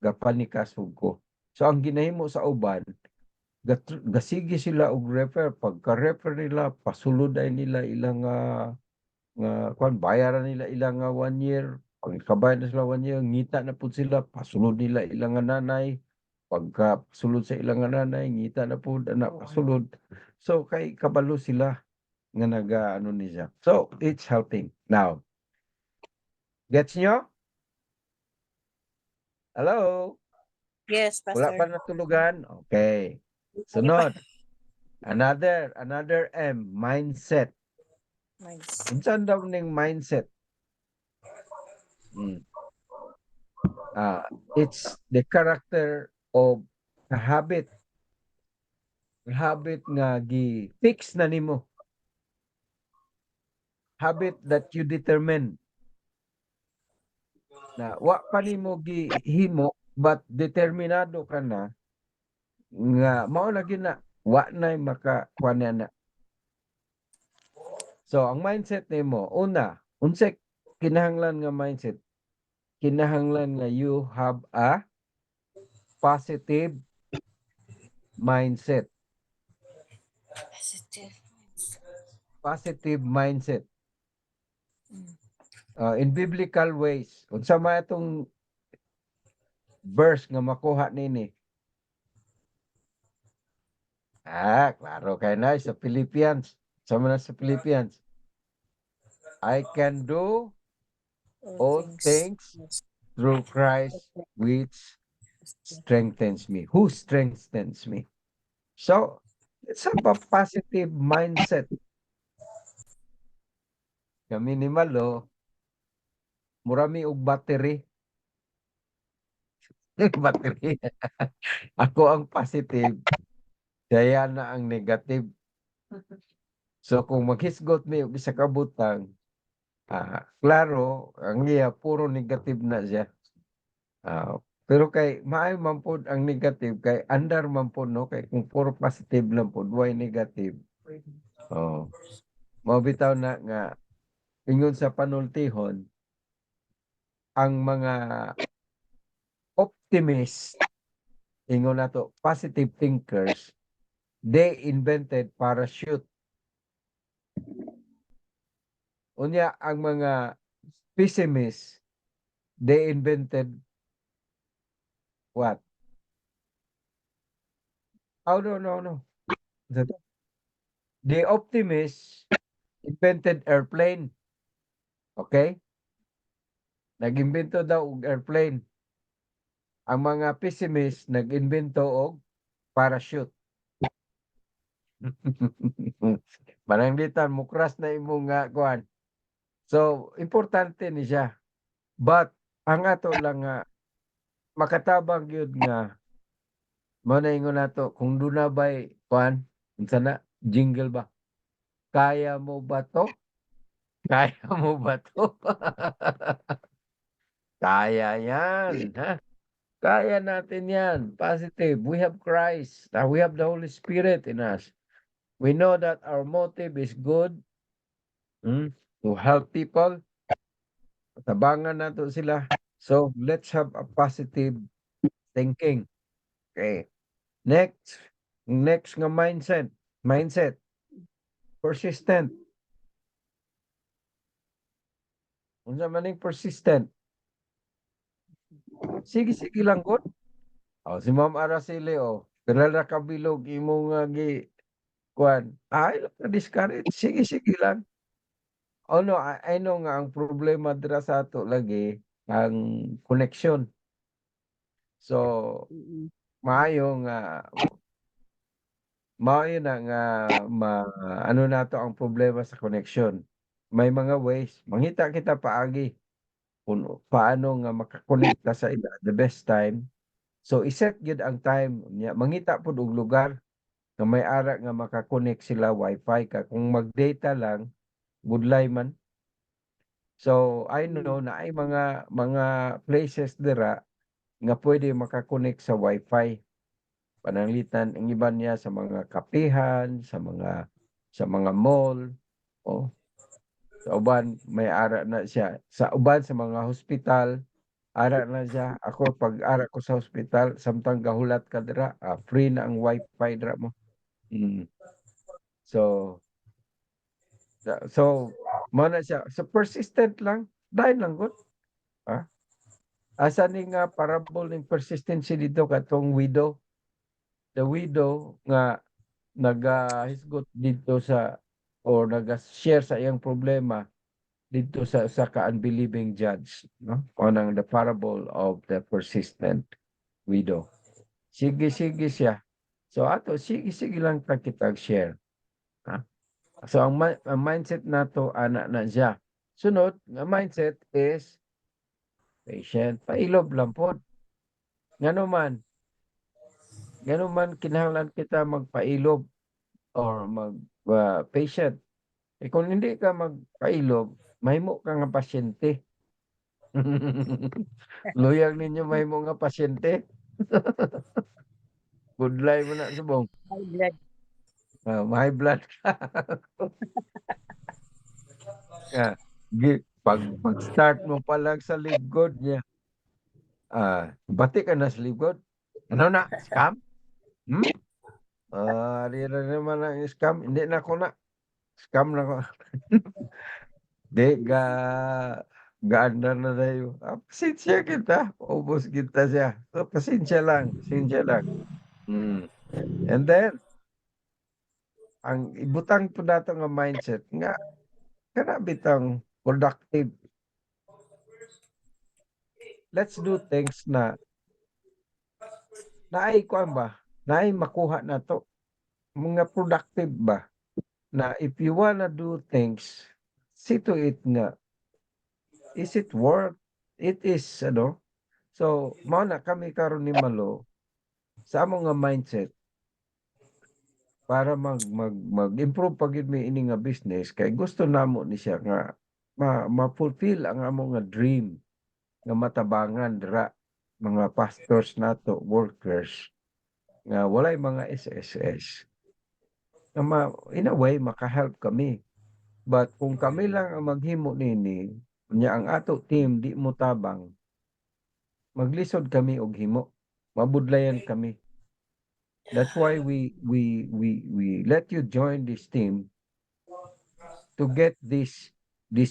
gapanikasog ko. So ang ginahimo sa uban gasigi sila og refer pagka-refer nila pasuluday nila ilang nga bayaran nila ilang 1 year, pagkabayad na sila 1 year, ngita na pud sila, pasulod nila ilang nga nanay, pagka sulod sa ilang nga nanay, ngita na pud anak pasulod. So kay kabalo sila nga ano ni siya. So it's helping. Now, gets nyo? Hello? Yes, Wala pa Pastor. natulugan? Okay. Sunod. Another M, mindset. Nice. Unsan daw ning mindset? It's the character of a habit nga gi-fix na nimo. Habit that you determine. Na wa pa nimo gihimo but determinado ka na nga mao na gyud na wa nay makakuan na. So ang mindset nimo una, unsay kinahanglan nga mindset? Kinahanglan nga you have a positive mindset. Positive mindset. In biblical ways. Unsa man itong verse nga makuha nini? Klaro kay na sa Philippians. Sama na sa Philippians. I can do all things through Christ which strengthens me. Who strengthens me? So, let's have a positive mindset. Kami ni Malo, murami og battery. Battery. Ako ang positive, kaya na ang negative. So kung maghisgot mi og isa ka butang, klaro ang iya puro negative na siya. Pero kay maayo man pod ang negative kay andar man pod no kay kung puro positive lang pod why negative. Mao bitaw na nga ingon sa panultihon ang mga optimist ingon nato positive thinkers, they invented parachute. Unya ang mga pessimists, they invented what? Oh, no. The optimists invented airplane. Okay? Nag-imbento daw og airplane. Ang mga pessimists nag-imbento og parachute. Mananglitan mo crash na imong kuan So importante ni siya. But ang ato lang nga makatabang gyud nga mao na ingon nato kung duna bay kuan unsa na jingle ba? Kaya mo ba to? Kaya mo ba to? Kaya yan, ha? Kaya natin yan. Positive. We have Christ. We have the Holy Spirit in us. We know that our motive is good, to help people. Tabangan nato sila. So, let's have a positive thinking. Okay. Next. Next nga mindset. Mindset. Persistent. Unsa man ning persistent? Sige lang gud. Oh, si Ma'am Araceli pila ra ka bilog imong gi kuan. Ay, discourage. Sige lang. Oh no, I know nga ang problema dira sa ato lagi ang connection. So, Mm. maayo nga maayo na nga ano nato ang problema sa connection. May mga ways mangita kita paagi kung paano nga makakonekta sa ila the best time. So iset gyud ang time nya mangita pud og lugar nga may ara nga makakonek sila wifi ka kung mag-data lang gudlay man. So I know na ay mga places dira nga pwede makakonek sa wifi. Pananglitan ang iban niya sa mga kapihan, sa mga mall, o sa uban may ara na siya. Sa uban sa mga hospital, ara na siya. Ako pag ara ko sa hospital, samtang gahulat ka dira, free na ang wifi dira mo. Mm. So mo na siya. So persistent lang, dahil lang gud. Ah. Asa ni nga parable ning persistency dito katong widow. The widow nga nagahisgot dito sa or naga-share sa iyang problema dito sa ka-unbelieving judge, no? Kanang the parable of the persistent widow. Sige siya. So ato sige lang ta kitag share. Ha? So ang mindset nato ana na siya. Sunod nga mindset is patient. Pailob lang pod. Ngano man kinahanglan kita magpailob or patient. Kung hindi ka magpailob, mahimo ka nga pasyente. Luyag ninyo mahimo nga pasyente. Gudlay mo na subong. High blood. High blood ka. Pag-start mo pa lang sa ligod niya, bati ka na sa ligod. Ano na? Scam? Di na naman ang scam. Hindi na ako na. Scam na ko. Di, gaandar na tayo. Pasensya kita. Ubos kita siya. So, pasensya lang. And then, ang ibutang po nato nga mindset nga, kana bitang productive. Let's do things na naay kuan ba? Naay makuha na to. Mga productive ba? Na if you wanna do things, see to it nga, is it work? It is, ano? So, mao na kami karon ni Malo sa among nga mindset para mag-improve pagid mi ini nga business kay gusto namo ni siya nga ma-fulfill ang among nga dream nga matabangan dira mga pastors nato, workers nga walay mga SSS. In a way maka-help kami. But kung kami lang ang maghimo nini, nya ang ato team di mo tabang, maglisod kami og himo. Mabudlayan kami. That's why we let you join this team to get this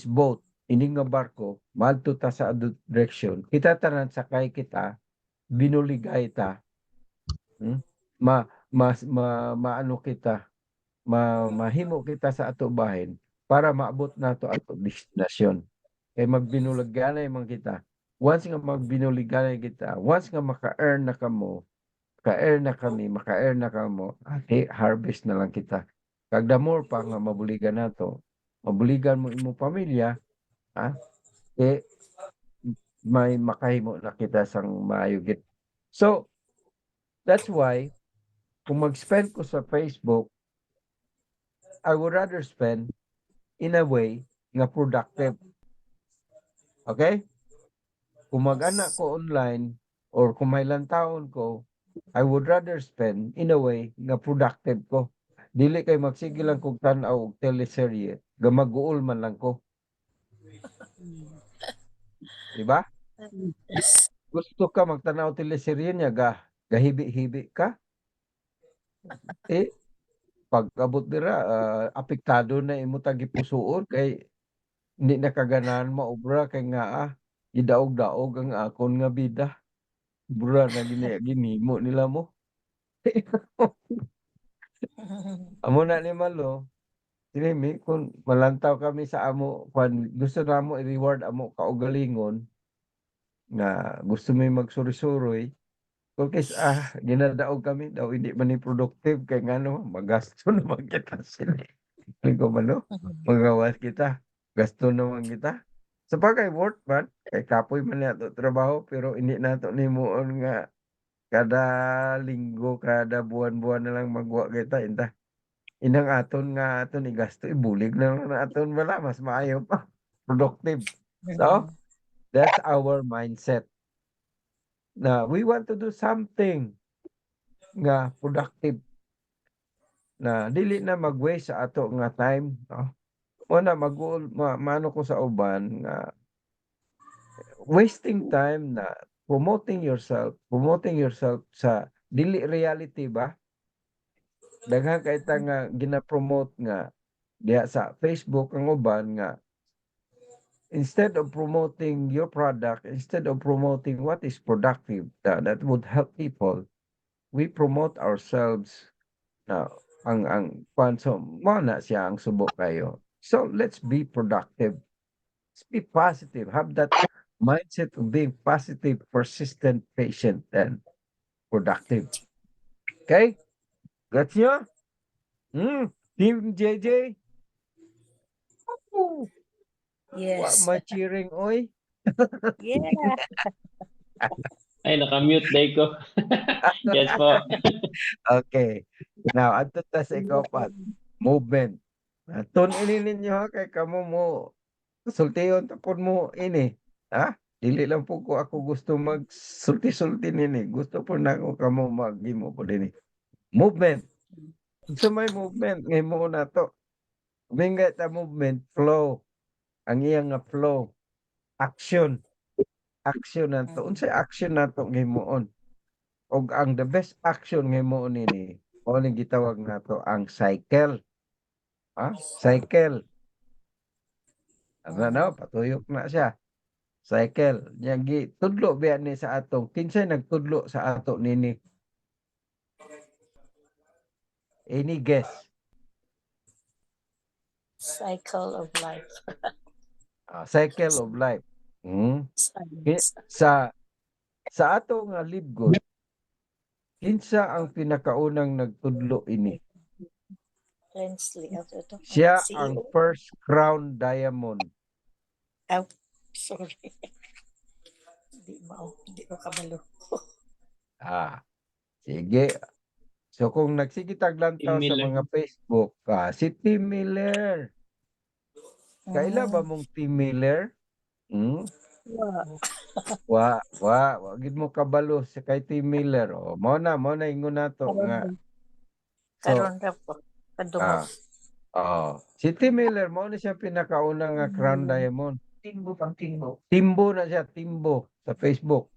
boat ini nga barko madto ta sa other direction. Kita tanan sakay kita, binuligay ta. Maano kita, mahimo kita sa ato bahin para maabot nato ato destinasyon. Kay magbinuliganay man kita. Once nga magbinuliganay kita, once nga maka-earn na kamo, maka-earn na kamo, harvest na lang kita. Kag the more pa nga mabuligan nato, mabuligan mo imong pamilya, Ha? Eh, may makahimo na kita sang maayo gid. So, that's why kung mag-spend ko sa Facebook, I would rather spend in a way nga productive. Okay? Kung mag-ana ko online or kung may lantawon ko, I would rather spend in a way nga productive ko. Dili kay magsige lang kog tan-aw og teleserye, gamaguol man lang ko, di ba? Yes. Gusto ka magtanaw teleserye niya gahibi-hibi ka, eh pag abot dira apektado na imo tagipusoon kay hindi na kaganahan maobra kay nga gidaog-daog ang akon nga bida. Bura na ginimo nila mo. Amo na ni Malo, sinimi kung malantaw kami sa amo kung gusto namo i-reward amo kaugalingon nga gusto mi magsuri-suroy kung ginadaog kami daw hindi man ni productive kay ngano magasto naman kita sila. Ko Malo, magawas kita. Gasto naman kita. Sa bagay worth man kay kapoy man nato trabaho pero hindi nato nimuon nga kada linggo, kada buwan-buwan na lang magwa kita inta. Inang aton nga aton igasto ibulig na lang na aton wala mas maayo pa productive. So, that's our mindset. Na we want to do something nga productive na dili na mag-waste sa ato nga time, no? Una maano ko sa uban nga wasting time na promoting yourself sa dili reality ba? Daghan kay ta nga gina-promote nga diha sa Facebook ang uban nga instead of promoting your product, instead of promoting what is productive that would help people, we promote ourselves na ang so mo na siya ang subo kayo. So let's be productive. Let's be positive. Have that mindset of being positive, persistent, patient, and productive. Okay? Gets nyo? Team JJ? Wa Yes. ma-cheering, oy. Yeah. Ay, nakamute day ko. Yes po. Okay. Now, adto ta sa ikapat. Movement. Tun-inin ninyo ha, kay kamo mo, sultiyon tapon mo ini. Ha? Dili lang po ko ako gusto mag-sulti-sulti nini. Gusto po na ako kamo mag-gimo po din. Movement. So may movement. Ngayon mo na to. Minga ta movement, flow. Ang iyang nga flow. Action. Action na to. Unsay action na to ngayon og ang the best action ngayon nini. O ning gitawag na to ang cycle. Ha? Cycle. Ano, patuyok na siya. Cycle. Yang tudlo biya ni sa atong kinsay nagtudlo sa ato nini. Any guess? Cycle of life. Cycle of life. Science. Sa ato nga libgon, kinsa ang pinakaunang nagtudlo ini? Rensley. Ito. Siya CEO. ang first crown diamond. Oh, sorry. Hindi ko kabalo. Sige. So kung nagsigitag lang Tim sa Miller. mga Facebook, si Tim Miller. Kaila ba mong Tim Miller? Gid mo kabalo sa kay Tim Miller. Mo na ingon nato nga. Karon ra po. Kadungog. Si Tim Miller mo na siya pinakauna nga crown diamond. Timbo pang timbo. Timbo na siya, Timbo sa Facebook.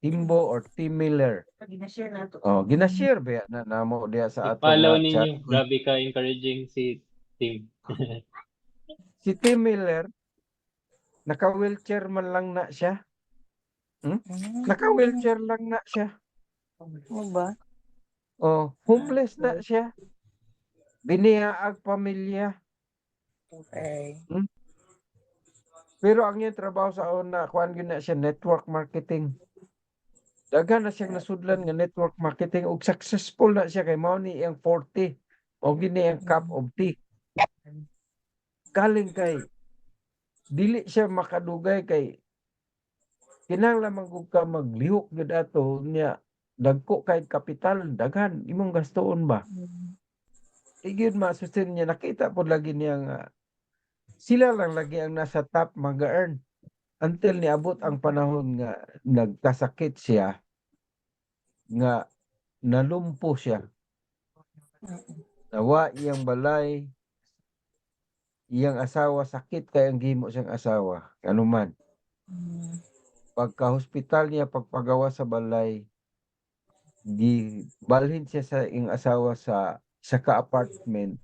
Timbo or Tim Miller. Ginashare na to. Ginashare ba na namo diya sa atong I-follow chat. ninyo. Grabe ka encouraging si Tim. Si Tim Miller, naka-wheelchair man lang na siya. Naka-wheelchair lang na siya. Ano ba? Homeless na siya. Biniyaag pamilya. Okay. Pero ang iyang trabaho sa una, kuan gyud na siya network marketing. Daghan na siyang nasudlan nga network marketing ug successful na siya kay mao ni iyang 40 o gini ang cup of tea. Galing kay dili siya makadugay kay kinahanglan man gud ka maglihok gud ato niya dagko kay kapital daghan imong gastoon ba. Igyud masusin niya nakita po lagi niya nga sila lang lagi ang nasa top mag-earn until niabot ang panahon nga nagkasakit siya nga nalumpo siya. Nawa iyang balay, iyang asawa sakit kay ang gihimo siyang asawa. Ano man. Pagka-hospital niya pagpagawa sa balay, gibalhin siya sa iyang asawa sa ka-apartment.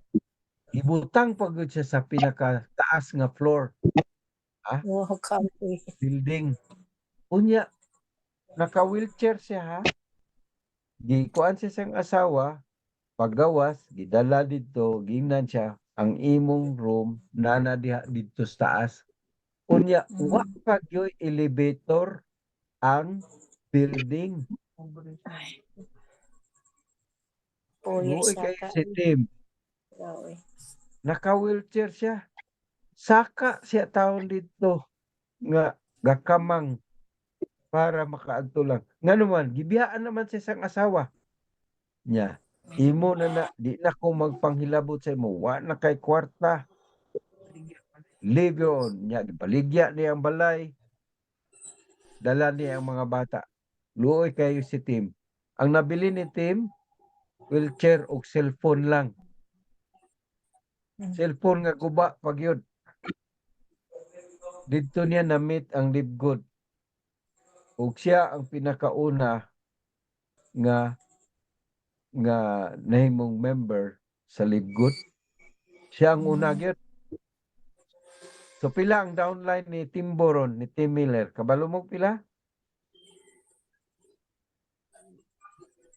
Ibutang pagod siya sa pinaka-taas nga floor. Wow, kapoy. Building. Unya, naka-wheelchair siya ha. Gikuan siya siyang asawa, paggawas, gidala dito, gingnan siya, ang imong room, nana diha dito sa taas. Unya, wa pa gyoy elevator ang building. Ay. Puya Luoy sa kay ka. si Tim. Naka-wheelchair siya. Saka siya taon dito nga gakamang para makaadto lang. Nga naman, gibiyaan naman siya sang asawa niya. Imo na di na ko magpanghilabot sa imo. Wa na kay kwarta. Live yun. Niya, baligya niya ang balay. Dala niya ang mga bata. Luoy kayo si Tim. Ang nabili ni Tim, wheelchair o cellphone lang. Cellphone nga guba pag yun. Dito niya na-meet ang Live Good. Ug siya ang pinakauna nga nahimong member sa Live Good. Siya ang una gyud. So pila ang downline ni Tim Boron, ni Tim Miller? Kabalo mo pila?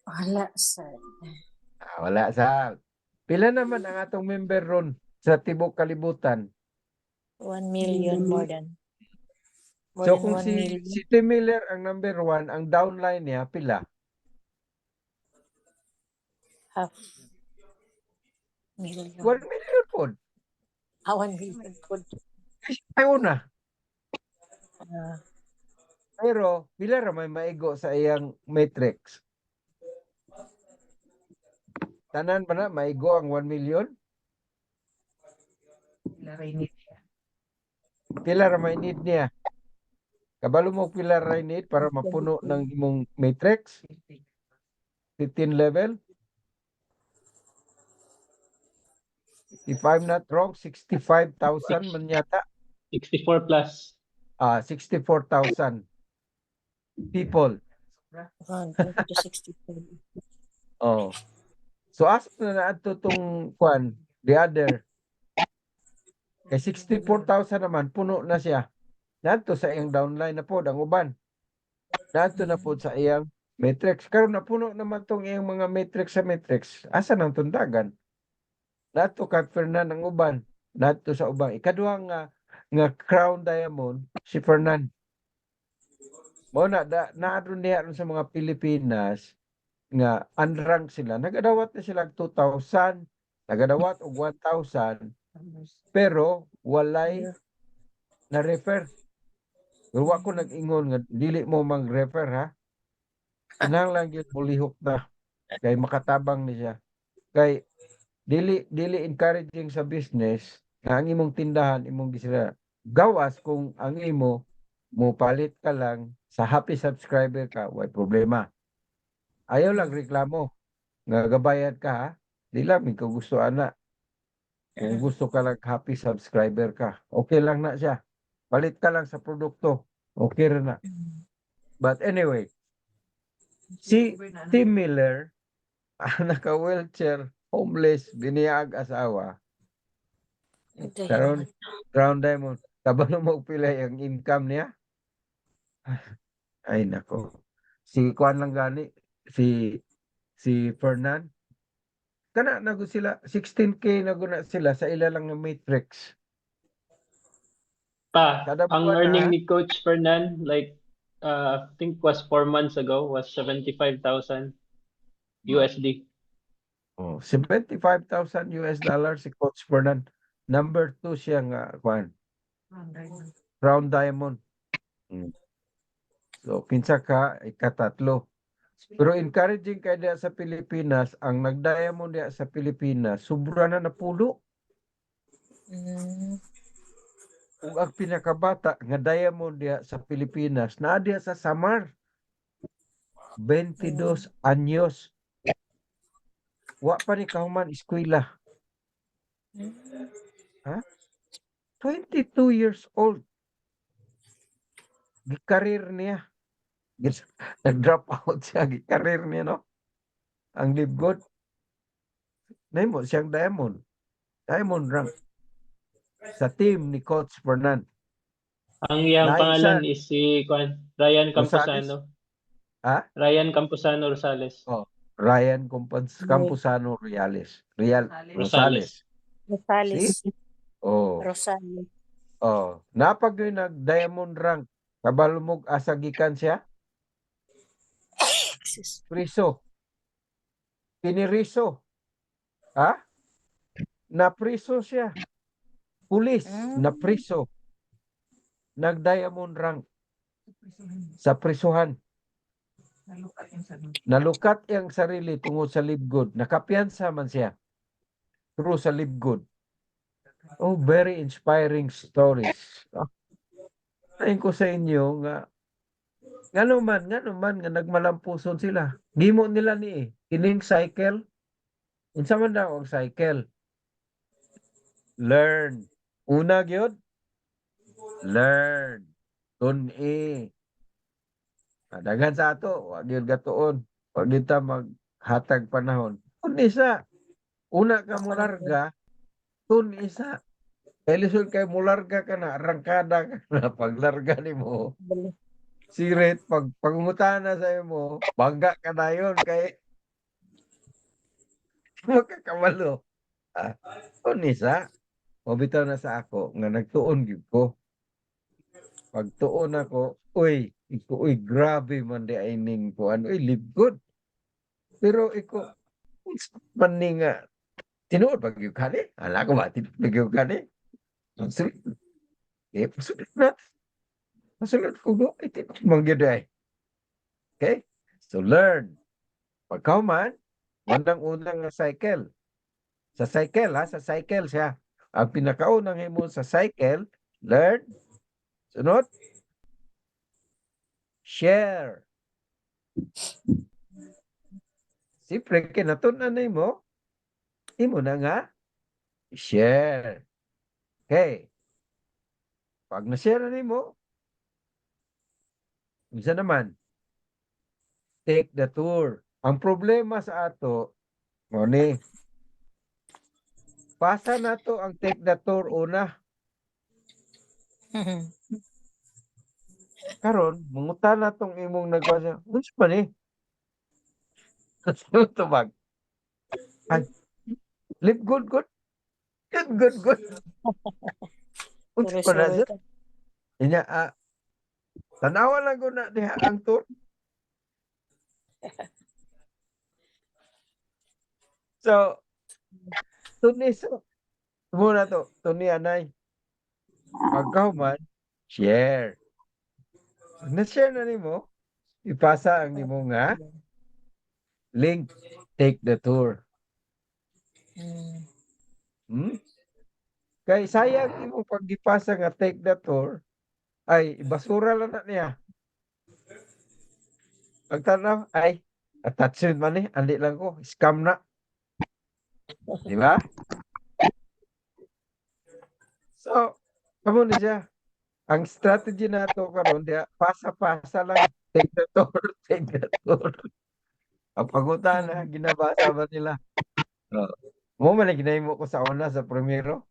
Wala sa Wala sa. Pila naman ang atong member ron sa tibok kalibutan? 1 million more than. More So than kung 1 million. si Tim Miller ang number 1, ang downline niya pila? Half million. 1 million po. 1 million po. Ay una. Ah, Pero pila ra may maigo sa iyang matrix? Tanan ba na maigo ang 1 million? Pila ra may need niya? Kabalo mo pila ra need para mapuno ng imong matrix? 15 level? If I'm not wrong, 65,000 man yata. 64 plus. 64,000 people. 160. Oh. So asa na naadto tong kwan, the other. Kay 64,000 naman puno na siya. Naadto sa iyang downline na pod ang uban. Naadto na pod sa iyang matrix. Karon napuno naman tong iyang mga matrix sa matrix. Asa nang tundagan? Naadto kay Fernan ang uban. Naadto sa ubang ikaduha nga crown diamond si Fernan. Mo na naadron diha ron sa mga Pilipinas nga unranked sila. Nagadawat na sila 2,000, nagadawat og 1,000, pero walay na-refer. Pero wa ko nag-ingon nga dili mo mang-refer ha. Kinahanglan gyud mulihok na kay makatabang ni siya. Kay dili encouraging sa business nga ang imong tindahan imong gisira. Gawas kung ang imo mo palit ka lang sa happy subscriber ka, way problema. Ayaw lang reklamo. Nga gabayad ka ha. Di lang may gusto ana. Kung gusto ka lang happy subscriber ka, okay lang na siya. Palit ka lang sa produkto. Okay rin na. But anyway, si Tim Miller, naka-wheelchair, homeless, biniyag asawa. Karon, Crown Diamond. Kabalo mo pila yung income niya? Ay nako. Si Kwan lang gani, si Fernan. Kana nago sila 16K na sila sa ila lang ng matrix. Kada Ang buwan na, earning ha? ni Coach Fernan, like, I think was 4 months ago, was 75,000 USD. Oh, $75,000 si Coach Fernan. Number 2 siya nga Kwan. Crown Diamond. So, kinsa ka, ikatatlo. Pero encouraging kay diya sa Pilipinas, ang nag-diamond diya sa Pilipinas, sobra na napulo. Ug ang pinakabata nga diamond diya sa Pilipinas, naa diya sa Samar. 22 anyos. Wa pa ni kahuman eskwela. Ha? 22 years old. Gikarir niya. Nag-drop out siya. Gikarir niya, no? Ang live good. Nahimo siyang diamond. Diamond rank. Sa team ni Coach Fernan. Ang iyang Naisa. pangalan is si Ryan Rosales. Camposano. Ha? Ryan Camposano Rosales. Oh, Ryan Campuzano Rosales. Rosales. Rosales. See? Oh. Rosales. Oh, napag yun nag-diamond rank. Kabalumog asagikan siya. Priso. Piniriso. Ha? Napriso siya. Pulis. Napriso. Nag-diamond rank sa prisuhan. Nalukat yung sarili tungod sa libgod. Nakapiyansa man siya. True sa libgod. Oh, very inspiring stories. Ayon ko sa inyo nga ngano man nga nagmalampuson sila. Gimo nila ni kining cycle. Unsa man daw ang cycle? Learn. Una gyud. Learn. Tun-i. Daghan sa ato, wa gyud gatuon. Wa gyud ta maghatag panahon. Tun-isa. Una ka mo larga, tun-isa. Kaya lisod kay mo larga ka na, arangkada ka na, paglarga ni mo. Sirit, pagpangutana sa mo, bangga ka na yun, kay makakabalo. Tun-isa. O bitaw na sa ako, nga nagtuon gyud ko. Pagtuon ako, uy, grabe man di aining ko, uy, live good. Pero man ni nga, tinuod pag yung kani? Ala ko ba, tinuod pag yung kani? Pagsulit. Pagsulit na. Pagsulit ko do, tinuod mangyod ay. Okay? So, learn. Pagkauman, unang nga cycle. Sa cycle, ha? Sa cycle siya. Ang pinakaunang himo sa cycle, learn. Sunod, share. Siyempre, kinatunan na mo, imo na nga, share. Okay. Pag na-share na mo, isa naman, take the tour. Ang problema sa ato, ni, pasa na to ang take the tour una. Karon, mungutan na tong imong nagpasa. Unsa pa ni? Ano tubag? Ay, live good. Good. Unsa pa na siya? Inya, tanawa lang ko na diha ang tour. So, tunis. Muna to, tuni anay. Pagkahuman, share. Na-share na nimo, ipasa ang nimo nga link, take the tour. Kay sayang imo pag gipasa nga take the tour, ay basura lang na niya. Pagtanaw, ay attachment man eh, andi lang ko, scam na. Di ba? So, kamo ni siya. Ang strategy nato karon dia pasa-pasa lang, take the tour. Ang pagutan na ginabasa ba nila? Mo man ginahimo ko sa una sa primero.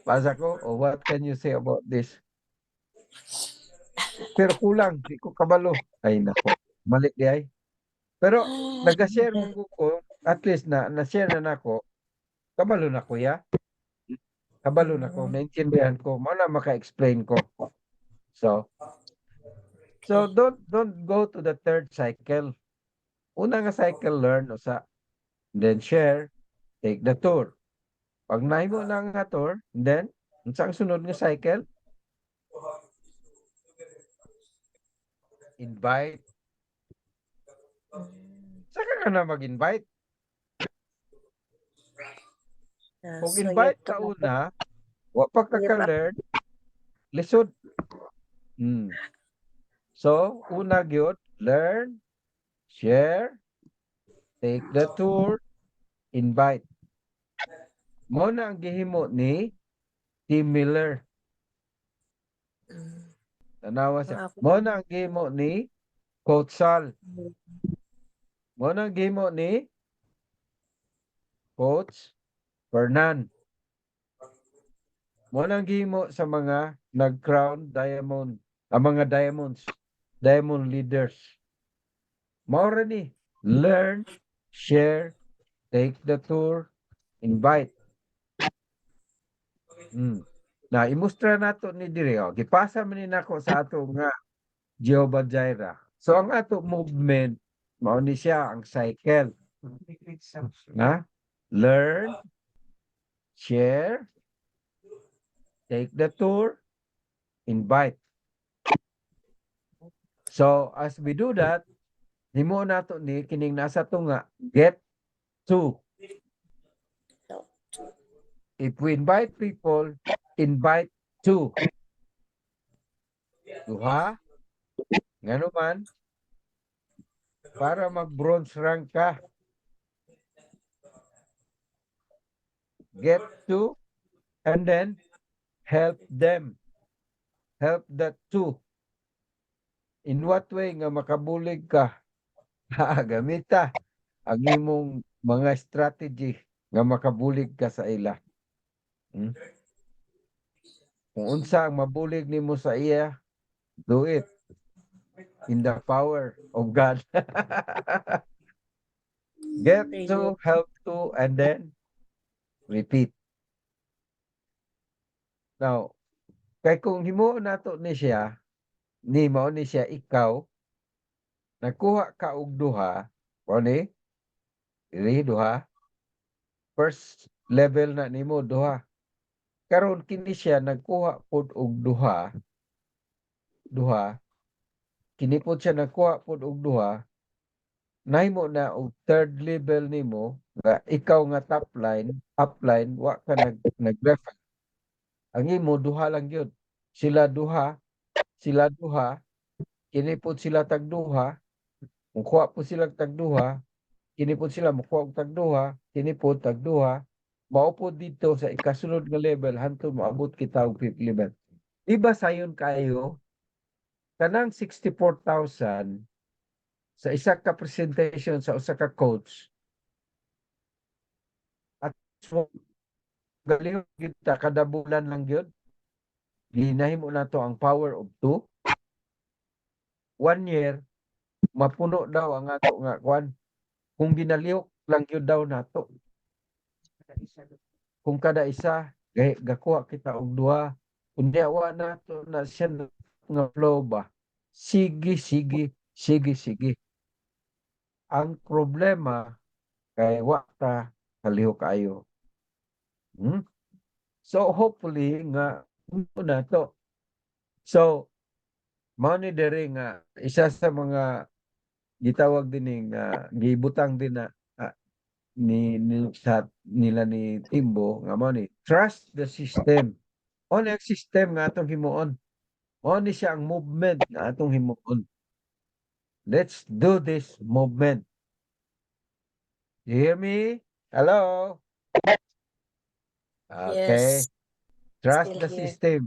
Basa ko, what can you say about this? Pero kulang, di ko kabalo. Ay nako, mali di ay. Pero nag-share man ko, at least na-share na nako. Kabalo na ko ya. Kabalo na ko, naintindihan ko, mo na maka-explain ko. So don't go to the third cycle. Una nga cycle, learn usa, then share, take the tour. Pag nahimo na nga tour, then unsang sunod nga cycle, invite. Saka ka na mag-invite. Kung So, invite yep, ka to una, wa pa ka Yep. ka-learn, lisod. Hmm. So, una gyud, learn, share, take the tour, invite. Mo na ang gihimo ni Tim Miller. Tanawa siya. Ako. Mo na ang gihimo ni Coach Sal. Mo na ang gihimo ni Coach Fernan. Mo na ang gihimo sa mga nag-crown diamond, ang mga diamond leaders. Mao ra ni, learn, share, take the tour, invite. Na imustra nato ni diri gipasa man ni nako sa ato nga Jehovah Jireh. So ang ato movement mao ni siya ang cycle. Na learn, share, take the tour, invite. So as we do that, himo nato ni kining nasa to nga get to. If we invite people, invite to. Duha, ngano man, para mag-bronze rank ka. Get to, and then help them. Help that two. In what way nga makabulig ka? Gamita ang imong mga strategy nga makabulig ka sa ila. Kung unsa ang mabulig nimo sa iya, do it in the power of God. Get to, help to, and then repeat. Now, kay kung himo nato ni siya, mao ni siya ikaw, nagkuha ka og duha, ni dili duha. First level na nimo duha. Karon kini siya nagkuha pod og duha. Kini pod siya nagkuha pod og duha. Nahimo na og third level nimo nga ikaw nga top line, upline wa ka nag-refer. Ang imo duha lang gyud. Sila duha, kini pod sila tagduha. Mukuha po sila tagduha, kini pod sila mukuha og tagduha, kini pod tagduha. Mao pod dito sa ikasunod nga level hantod moabot kita og fifth level. Diba sayon kayo kanang 64,000 sa isa ka presentation sa usa ka coach at galing kita kada bulan lang gyud ginahimo nato ang power of 2. 1 year mapuno daw ang ato nga kwan kung ginalihok lang gyud daw nato. Kung kada isa gakuha kita og duha unya wa nato na siya nga flow ba. Sige. Ang problema kay wa ta kalihok kayo. So hopefully nga na to. So mao ni dere nga isa sa mga gitawag din gibutang din na nila ni Timbo nga mao ni trust the system. O ang system nga atong himuon. Mao ni siya ang movement nga atong himuon. Let's do this movement. You hear me? Hello? Okay. Yes. Trust Still the here. system.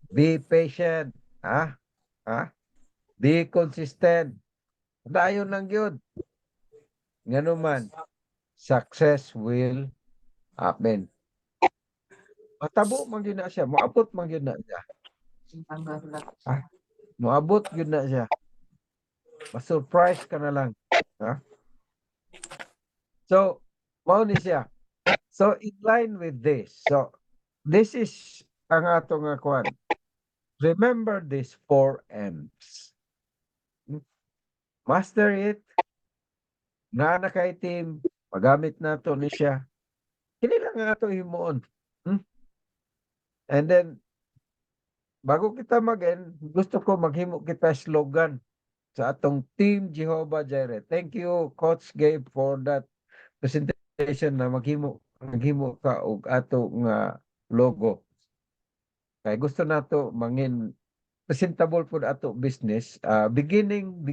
Be patient. Be consistent. Dayon lang yun. Ngano man, success will happen. Matabo man yun na siya. Moabot man yun na siya. Moabot yun na siya. Ma-surprise ka na lang. So, mao ni siya. So, in line with this. So, this is ang ato nga kwan. Remember these 4 M's. Master it. Na kay team. Magamit nato ni siya. Kini lang nga ato himuon. And then, bago kita mag-end, gusto ko maghimo kita slogan. sa atong Team Jehovah Jireh. Thank you, Coach Gabe, for that presentation na maghimo ka og ato nga logo. Kay gusto nato mangin presentable pud ato business. Beginning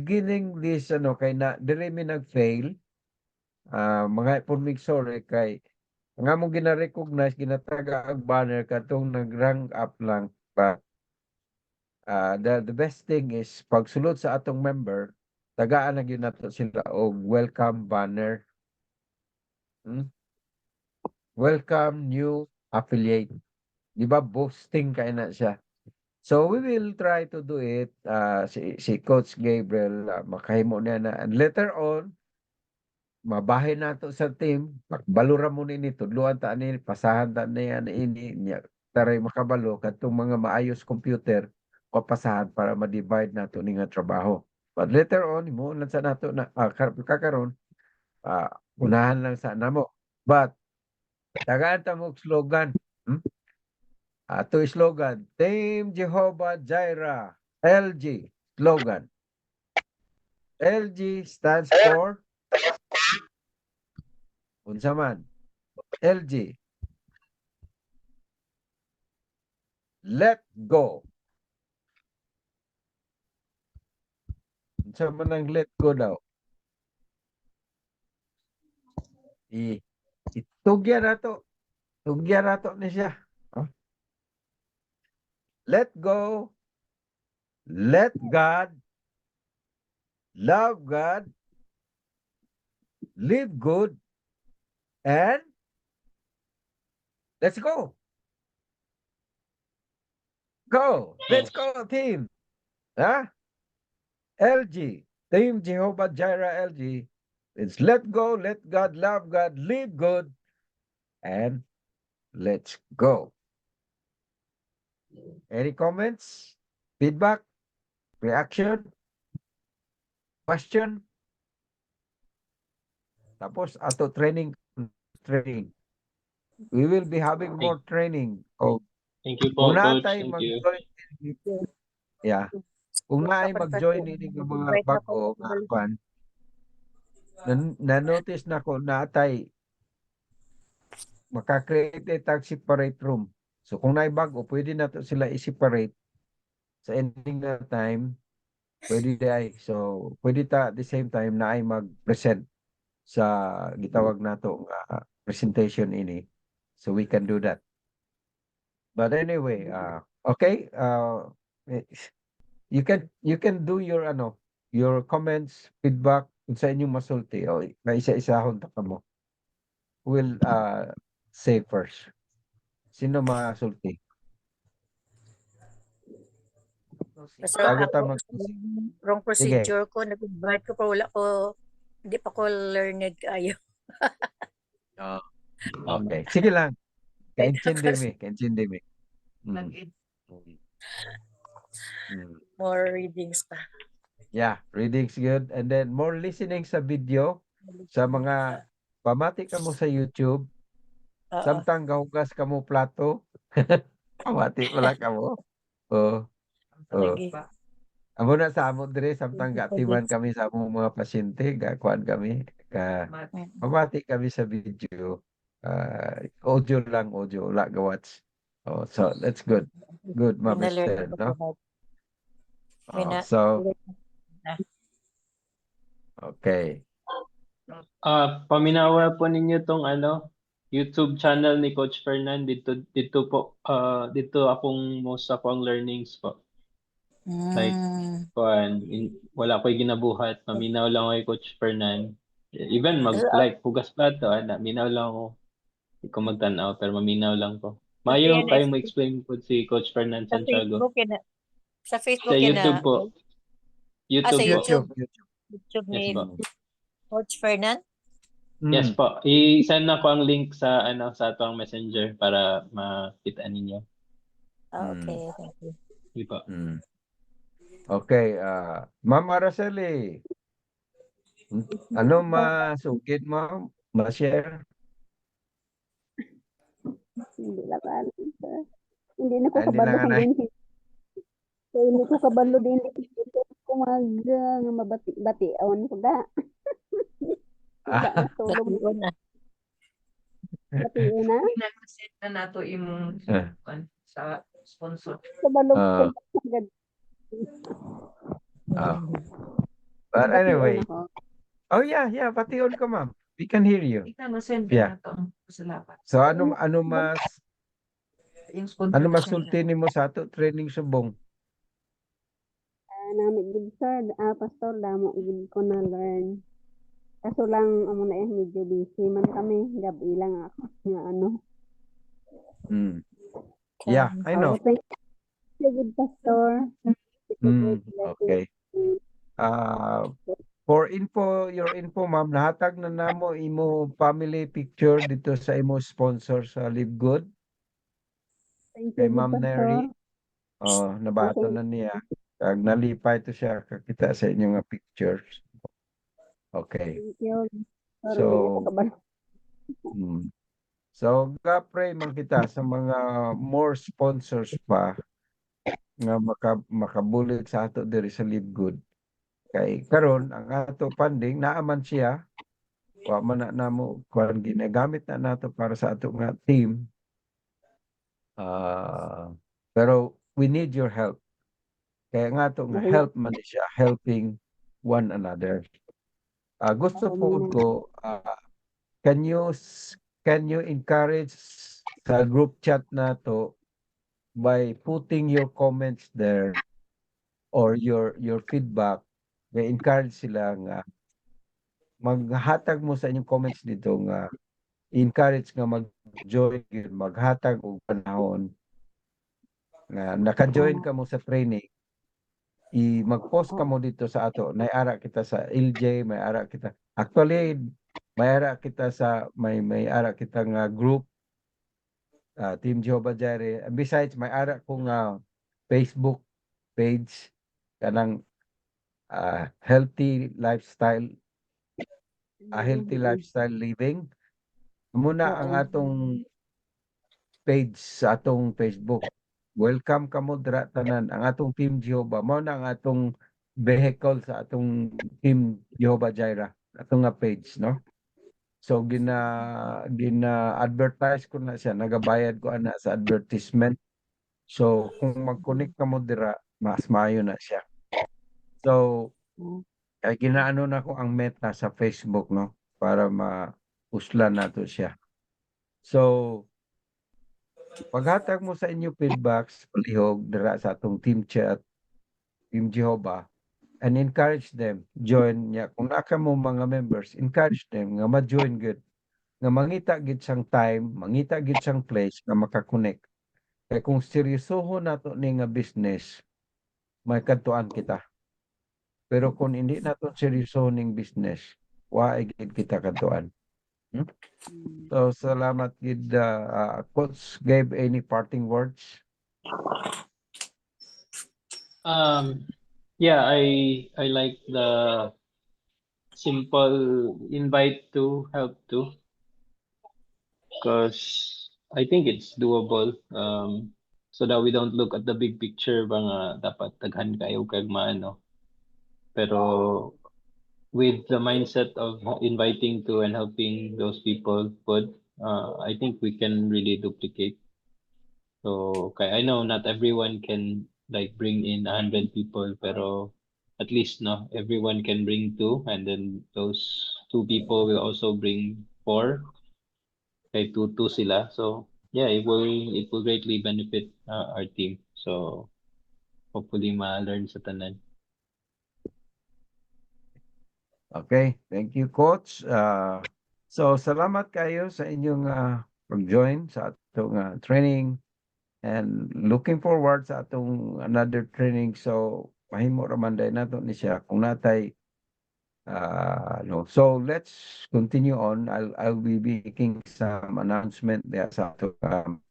this kay na dire mi nag-fail. Mga pud mig sorry kay nga mo gina-recognize ginataga ang banner katong nag-rank up lang ba. The best thing is pagsulod sa atong member, tagaan na gyud nato sila og welcome banner. Hmm? Welcome new affiliate. Di ba boosting kay na siya. So we will try to do it. Si Coach Gabriel makahimo niya na. And later on, mabahin nato sa team, balura mo nini, tudluan ta ni, pasahan ta niya na ini, niya, taray makabalo, katong mga maayos computer, papasahan para ma-divide nato ni nga trabaho. But later on, mo lang sa nato na, kakaroon, unahan lang sa namo. But, tagaan ta mo og slogan. Ato slogan, Team Jehovah Jireh, LG, slogan. LG stands for, unsa man, LG, let go. Unsa man ang let go daw? Itugya na to. Tugya na to ni siya. Let go. Let God. Love God. Live good. And let's go. Go. Let's go, team. LG. Team Jehovah Jireh LG. It's let go, let God, love God, live good, and let's go. Any comments? Feedback? Reaction? Question? Tapos ato training. We will be having more training. Thank you kung po, Coach. natay Thank you. mag-join, kung naay mag-join ini ng mga bago nga kwan, na-notice na ko natay maka-create tag separate room. So kung naay bago, pwede na to sila i-separate sa ending na time. Pwede day. So pwede ta at the same time na ay mag-present sa gitawag nato nga presentation ini. So we can do that. But anyway, okay, you can do your your comments, feedback kung sa inyong masulti o na isa-isahon ta kamo. We'll say first. Sino masulti? Kasi Bago ta ako, mag wrong procedure ko, nag-invite ko pero wala ko, hindi pa ko learned kayo. Okay. Sige lang. Kaintindi Kasi mi, kaintindi mi. Nag-in. more readings pa. Yeah, reading's good. And then more listening sa video, sa mga pamati ka mo sa YouTube, Oo. samtang gahugas ka mo plato, pamati wala ka mo. Oh, Lagi. amo na sa amo dire samtang gaatiman kami sa among mga pasyente, gakuan kami, pamati kami sa video. Audio lang, wala ga-watch. Oh, so that's good. Good, Pinalearn Mr. ko No? po. So, okay. Paminawa po ninyo tong YouTube channel ni Coach Fernan dito po dito akong most akong learnings po. Like wala ko'y ginabuhat, paminaw lang ako kay Coach Fernan. Even like hugas plato, minaw lang ako. Hindi ko magtanaw pero maminaw lang ko. Mayo kayo mo explain po si Coach Fernan Sa Santiago. Facebook yun na. Sa Sa Facebook yun YouTube na. po. Sa YouTube po. YouTube. YouTube. YouTube Yes ni po. Coach Fernan. Yes po. I-send na ko ang link sa sa atong messenger para makita ninyo. Okay, thank you. Di po. Okay, Ma'am Araceli, ano masugid mo? Ma-share? Hindi lang ano, sir. Hindi na ko Hindi lang kabalo anay. din. So, hindi ko kabalo din. kumaga nga mabati-bati awan ko da. Da Ah, natulog Batuon na. bati na. Pinag-set na nato imong Ah. sa sponsor. Sa balog Ah. ko agad. Ah. But Bati anyway, ako. oh yeah, bation ka ma'am. We can hear you. Ika mo send Yeah. na to ang salamat. So ano mas Yung sponsor ano na mas siya. sulti nimo sa ato training subong? Nami gid sir, pastor damo gid ko na learn. Kaso lang amo na medyo busy man kami, gabi lang ako nga ano. Mm. Yeah, I know. Oh, thank you good pastor. It's a great blessing. Okay. For your info ma'am, nahatag na namo imo family picture dito sa imo sponsor sa Live Good Thank kay you good Ma'am Neri. pastor. Oh, nabato Okay. na niya. Kag nalipay to siya kakita sa inyo nga pictures. Okay. Thank you. Sorry, So, hindi ako kabalo. So, ga-pray man kita sa mga more sponsors pa nga makabulig sa ato diri sa Live Good. Kay karon ang ato funding naaman siya. Wa man na namo kuan ginagamit na nato para sa ato nga team. Pero we need your help. Kaya nga ato nga help man ni siya, helping one another. Gusto po ko can you encourage sa group chat nato by putting your comments there or your feedback, encourage sila nga maghatag mo sa inyong comments dito nga encourage nga mag-join gyud, maghatag og panahon nga naka-join ka mo sa training mag-post ka mo dito sa ato nay-ara kita sa LJ, may-ara kita actually may-ara kita sa may-ara kita nga group Team Jehovah Jireh. Besides may-ara ko nga Facebook page kanang healthy lifestyle living muna ang atong page sa atong Facebook. Welcome kamo dira tanan. Ang atong Team Jehovah mao na ang atong vehicle sa atong Team Jehovah Jireh, atong nga page, no? So gina-advertise ko na siya, nagabayad ko ana sa advertisement. So kung mag-connect kamo dira, mas maayo na siya. So ay ginaano na ko ang meta sa Facebook, no, para mauslan nato siya. So paghatag mo sa inyo feedbacks palihog dira sa atong team chat, Team Jehovah, and encourage them join niya kung naka mo mga members, encourage them nga ma-join gud nga mangita gid sang time, mangita gid sang place nga makakonect. Kay kung seryosohon nato ni nga business, may kadtuan kita. Pero kung hindi nato seryosohon ning business, wa gid kita kadtuan. So salamat gid Coach gave any parting words? Yeah, I like the simple invite to help to because I think it's doable. So that we don't look at the big picture ba nga dapat daghan kayo kag maano. Pero with the mindset of inviting to and helping those people I think we can really duplicate. So I know not everyone can like bring in 100 people, pero at least no, everyone can bring two, and then those two people will also bring four. Kay two sila. So yeah, it will greatly benefit our team. So hopefully ma-learn sa tanan. Okay, thank you Coach. So salamat kayo sa inyong pag-join sa atong training and looking forward sa atong another training. So mahimo ra man day nato ni siya kung natay no. So let's continue on. I'll be making some announcement there sa atong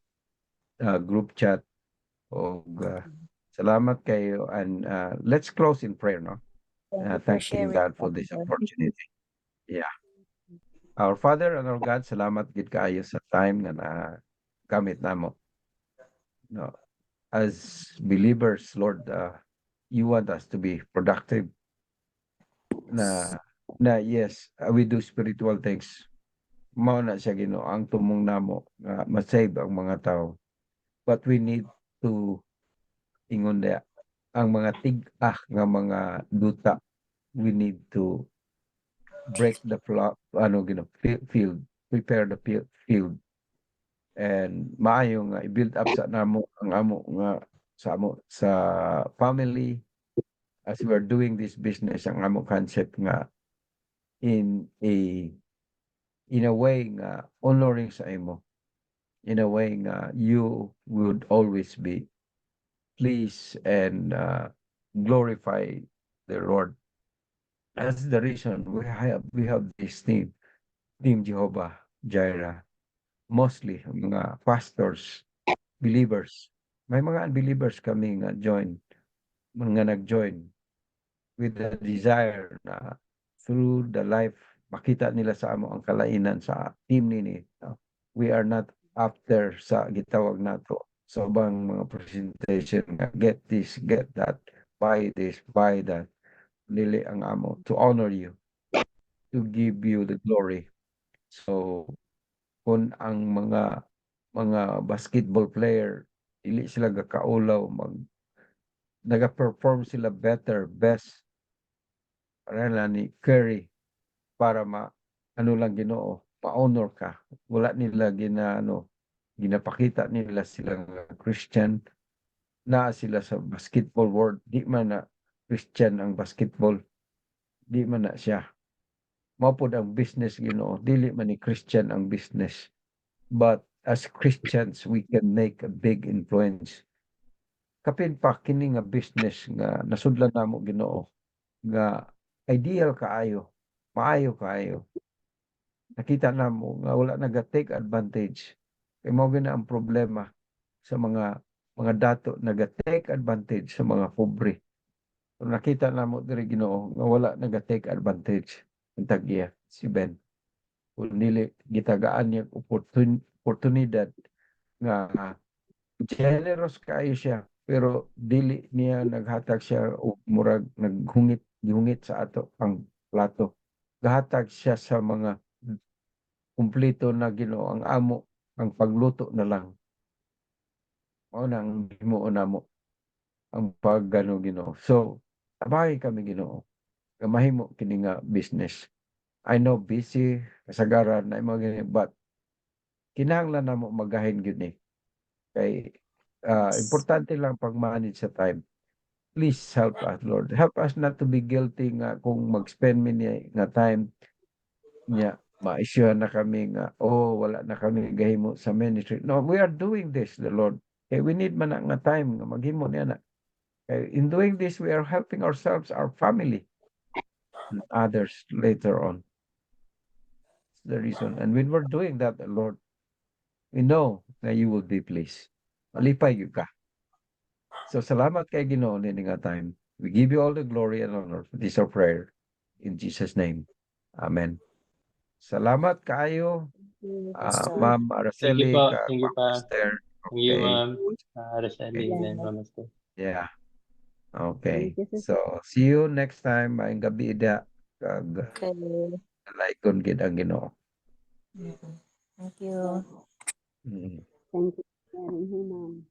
group chat. Salamat kayo and let's close in prayer, no? Thank you for Thanking sharing. God for this opportunity. Yeah. Our Father and our God, salamat gid kaayo sa time nga gamit namo. No, as believers, Lord, you want us to be productive na yes, we do spiritual things. Mao na siya Ginoo ang tumong namo nga ma-save ang mga tao. But we need to ingon diha ang mga tig-ah nga mga duta, we need to break the field, prepare the field, and maayo nga i-build up sa namo ang amo nga sa family as we are doing this business ang amo concept nga in a way nga honoring sa imo, in a way nga you would always be pleased and glorify the Lord. That's the reason we have this team Jehovah Jireh. Mostly ang mga pastors, believers. May mga unbelievers kami nga nag-join with the desire na through the life makita nila sa amo ang kalainan sa team nini. We are not after sa gitawag nato sa ubang mga presentation nga get this, get that, buy this, buy that. Dili ang amo to honor you, to give you the glory. So kung ang mga basketball player dili sila gakaulaw naga-perform sila best para ni Curry para ano lang Ginoo pa-honor ka, wala nila ginapakita nila silang Christian na sila sa basketball world, di man na Christian ang basketball, di man na siya mao pod ang business Ginoo, dili man ni Christian ang business, but as Christians we can make a big influence. Kapin pa kini nga business nga nasudlan namo Ginoo nga ideal kaayo, maayo kaayo. Nakita namo nga wala naga-take advantage. Kay mao gina ang problema sa mga dato naga-take advantage sa mga pobre. So nakita namo diri Ginoo nga wala naga-take advantage ang tag-iya si Ben. Kung dili gitagaan niya oportunidad nga generous kaayo siya pero dili niya naghatag siya og murag naghungit sa ato ang plato. Gahatag siya sa mga kumpleto na Ginoo ang amo ang pagluto na lang. Mao nang himuon namo ang paggano Ginoo. So abay kami Ginoo nga mahimo kini nga business. I know busy kasagaran na mga gani but kinahanglan namo magahin gyud ni kay importante lang pag-manage sa time. Please help us Lord. Help us not to be guilty nga kung mag-spend mi nga time niya ma-issuehan na kami nga wala na kami gahimo sa ministry. No, we are doing this the Lord. Kay we need man nga time nga maghimo niya na. Kay in doing this we are helping ourselves, our family, and others later on. That's the reason. And when we're doing that, Lord, we know that you will be pleased. Malipay gyud ka. So salamat kay Ginoo nini nga time. We give you all the glory and honor. This is our prayer in Jesus name. Amen. Salamat kaayo Ma'am Thank you Araceli po. kag Thank you Ma'am pa. Esther. Thank you, Okay. ma'am. Araceli Okay. and Ma'am Esther. Yeah. Okay. Thank you, So see you next time. Maayong gabi ida kag Okay. laikon gid ang Ginoo. Thank you. Mm. Thank you, Ma'am.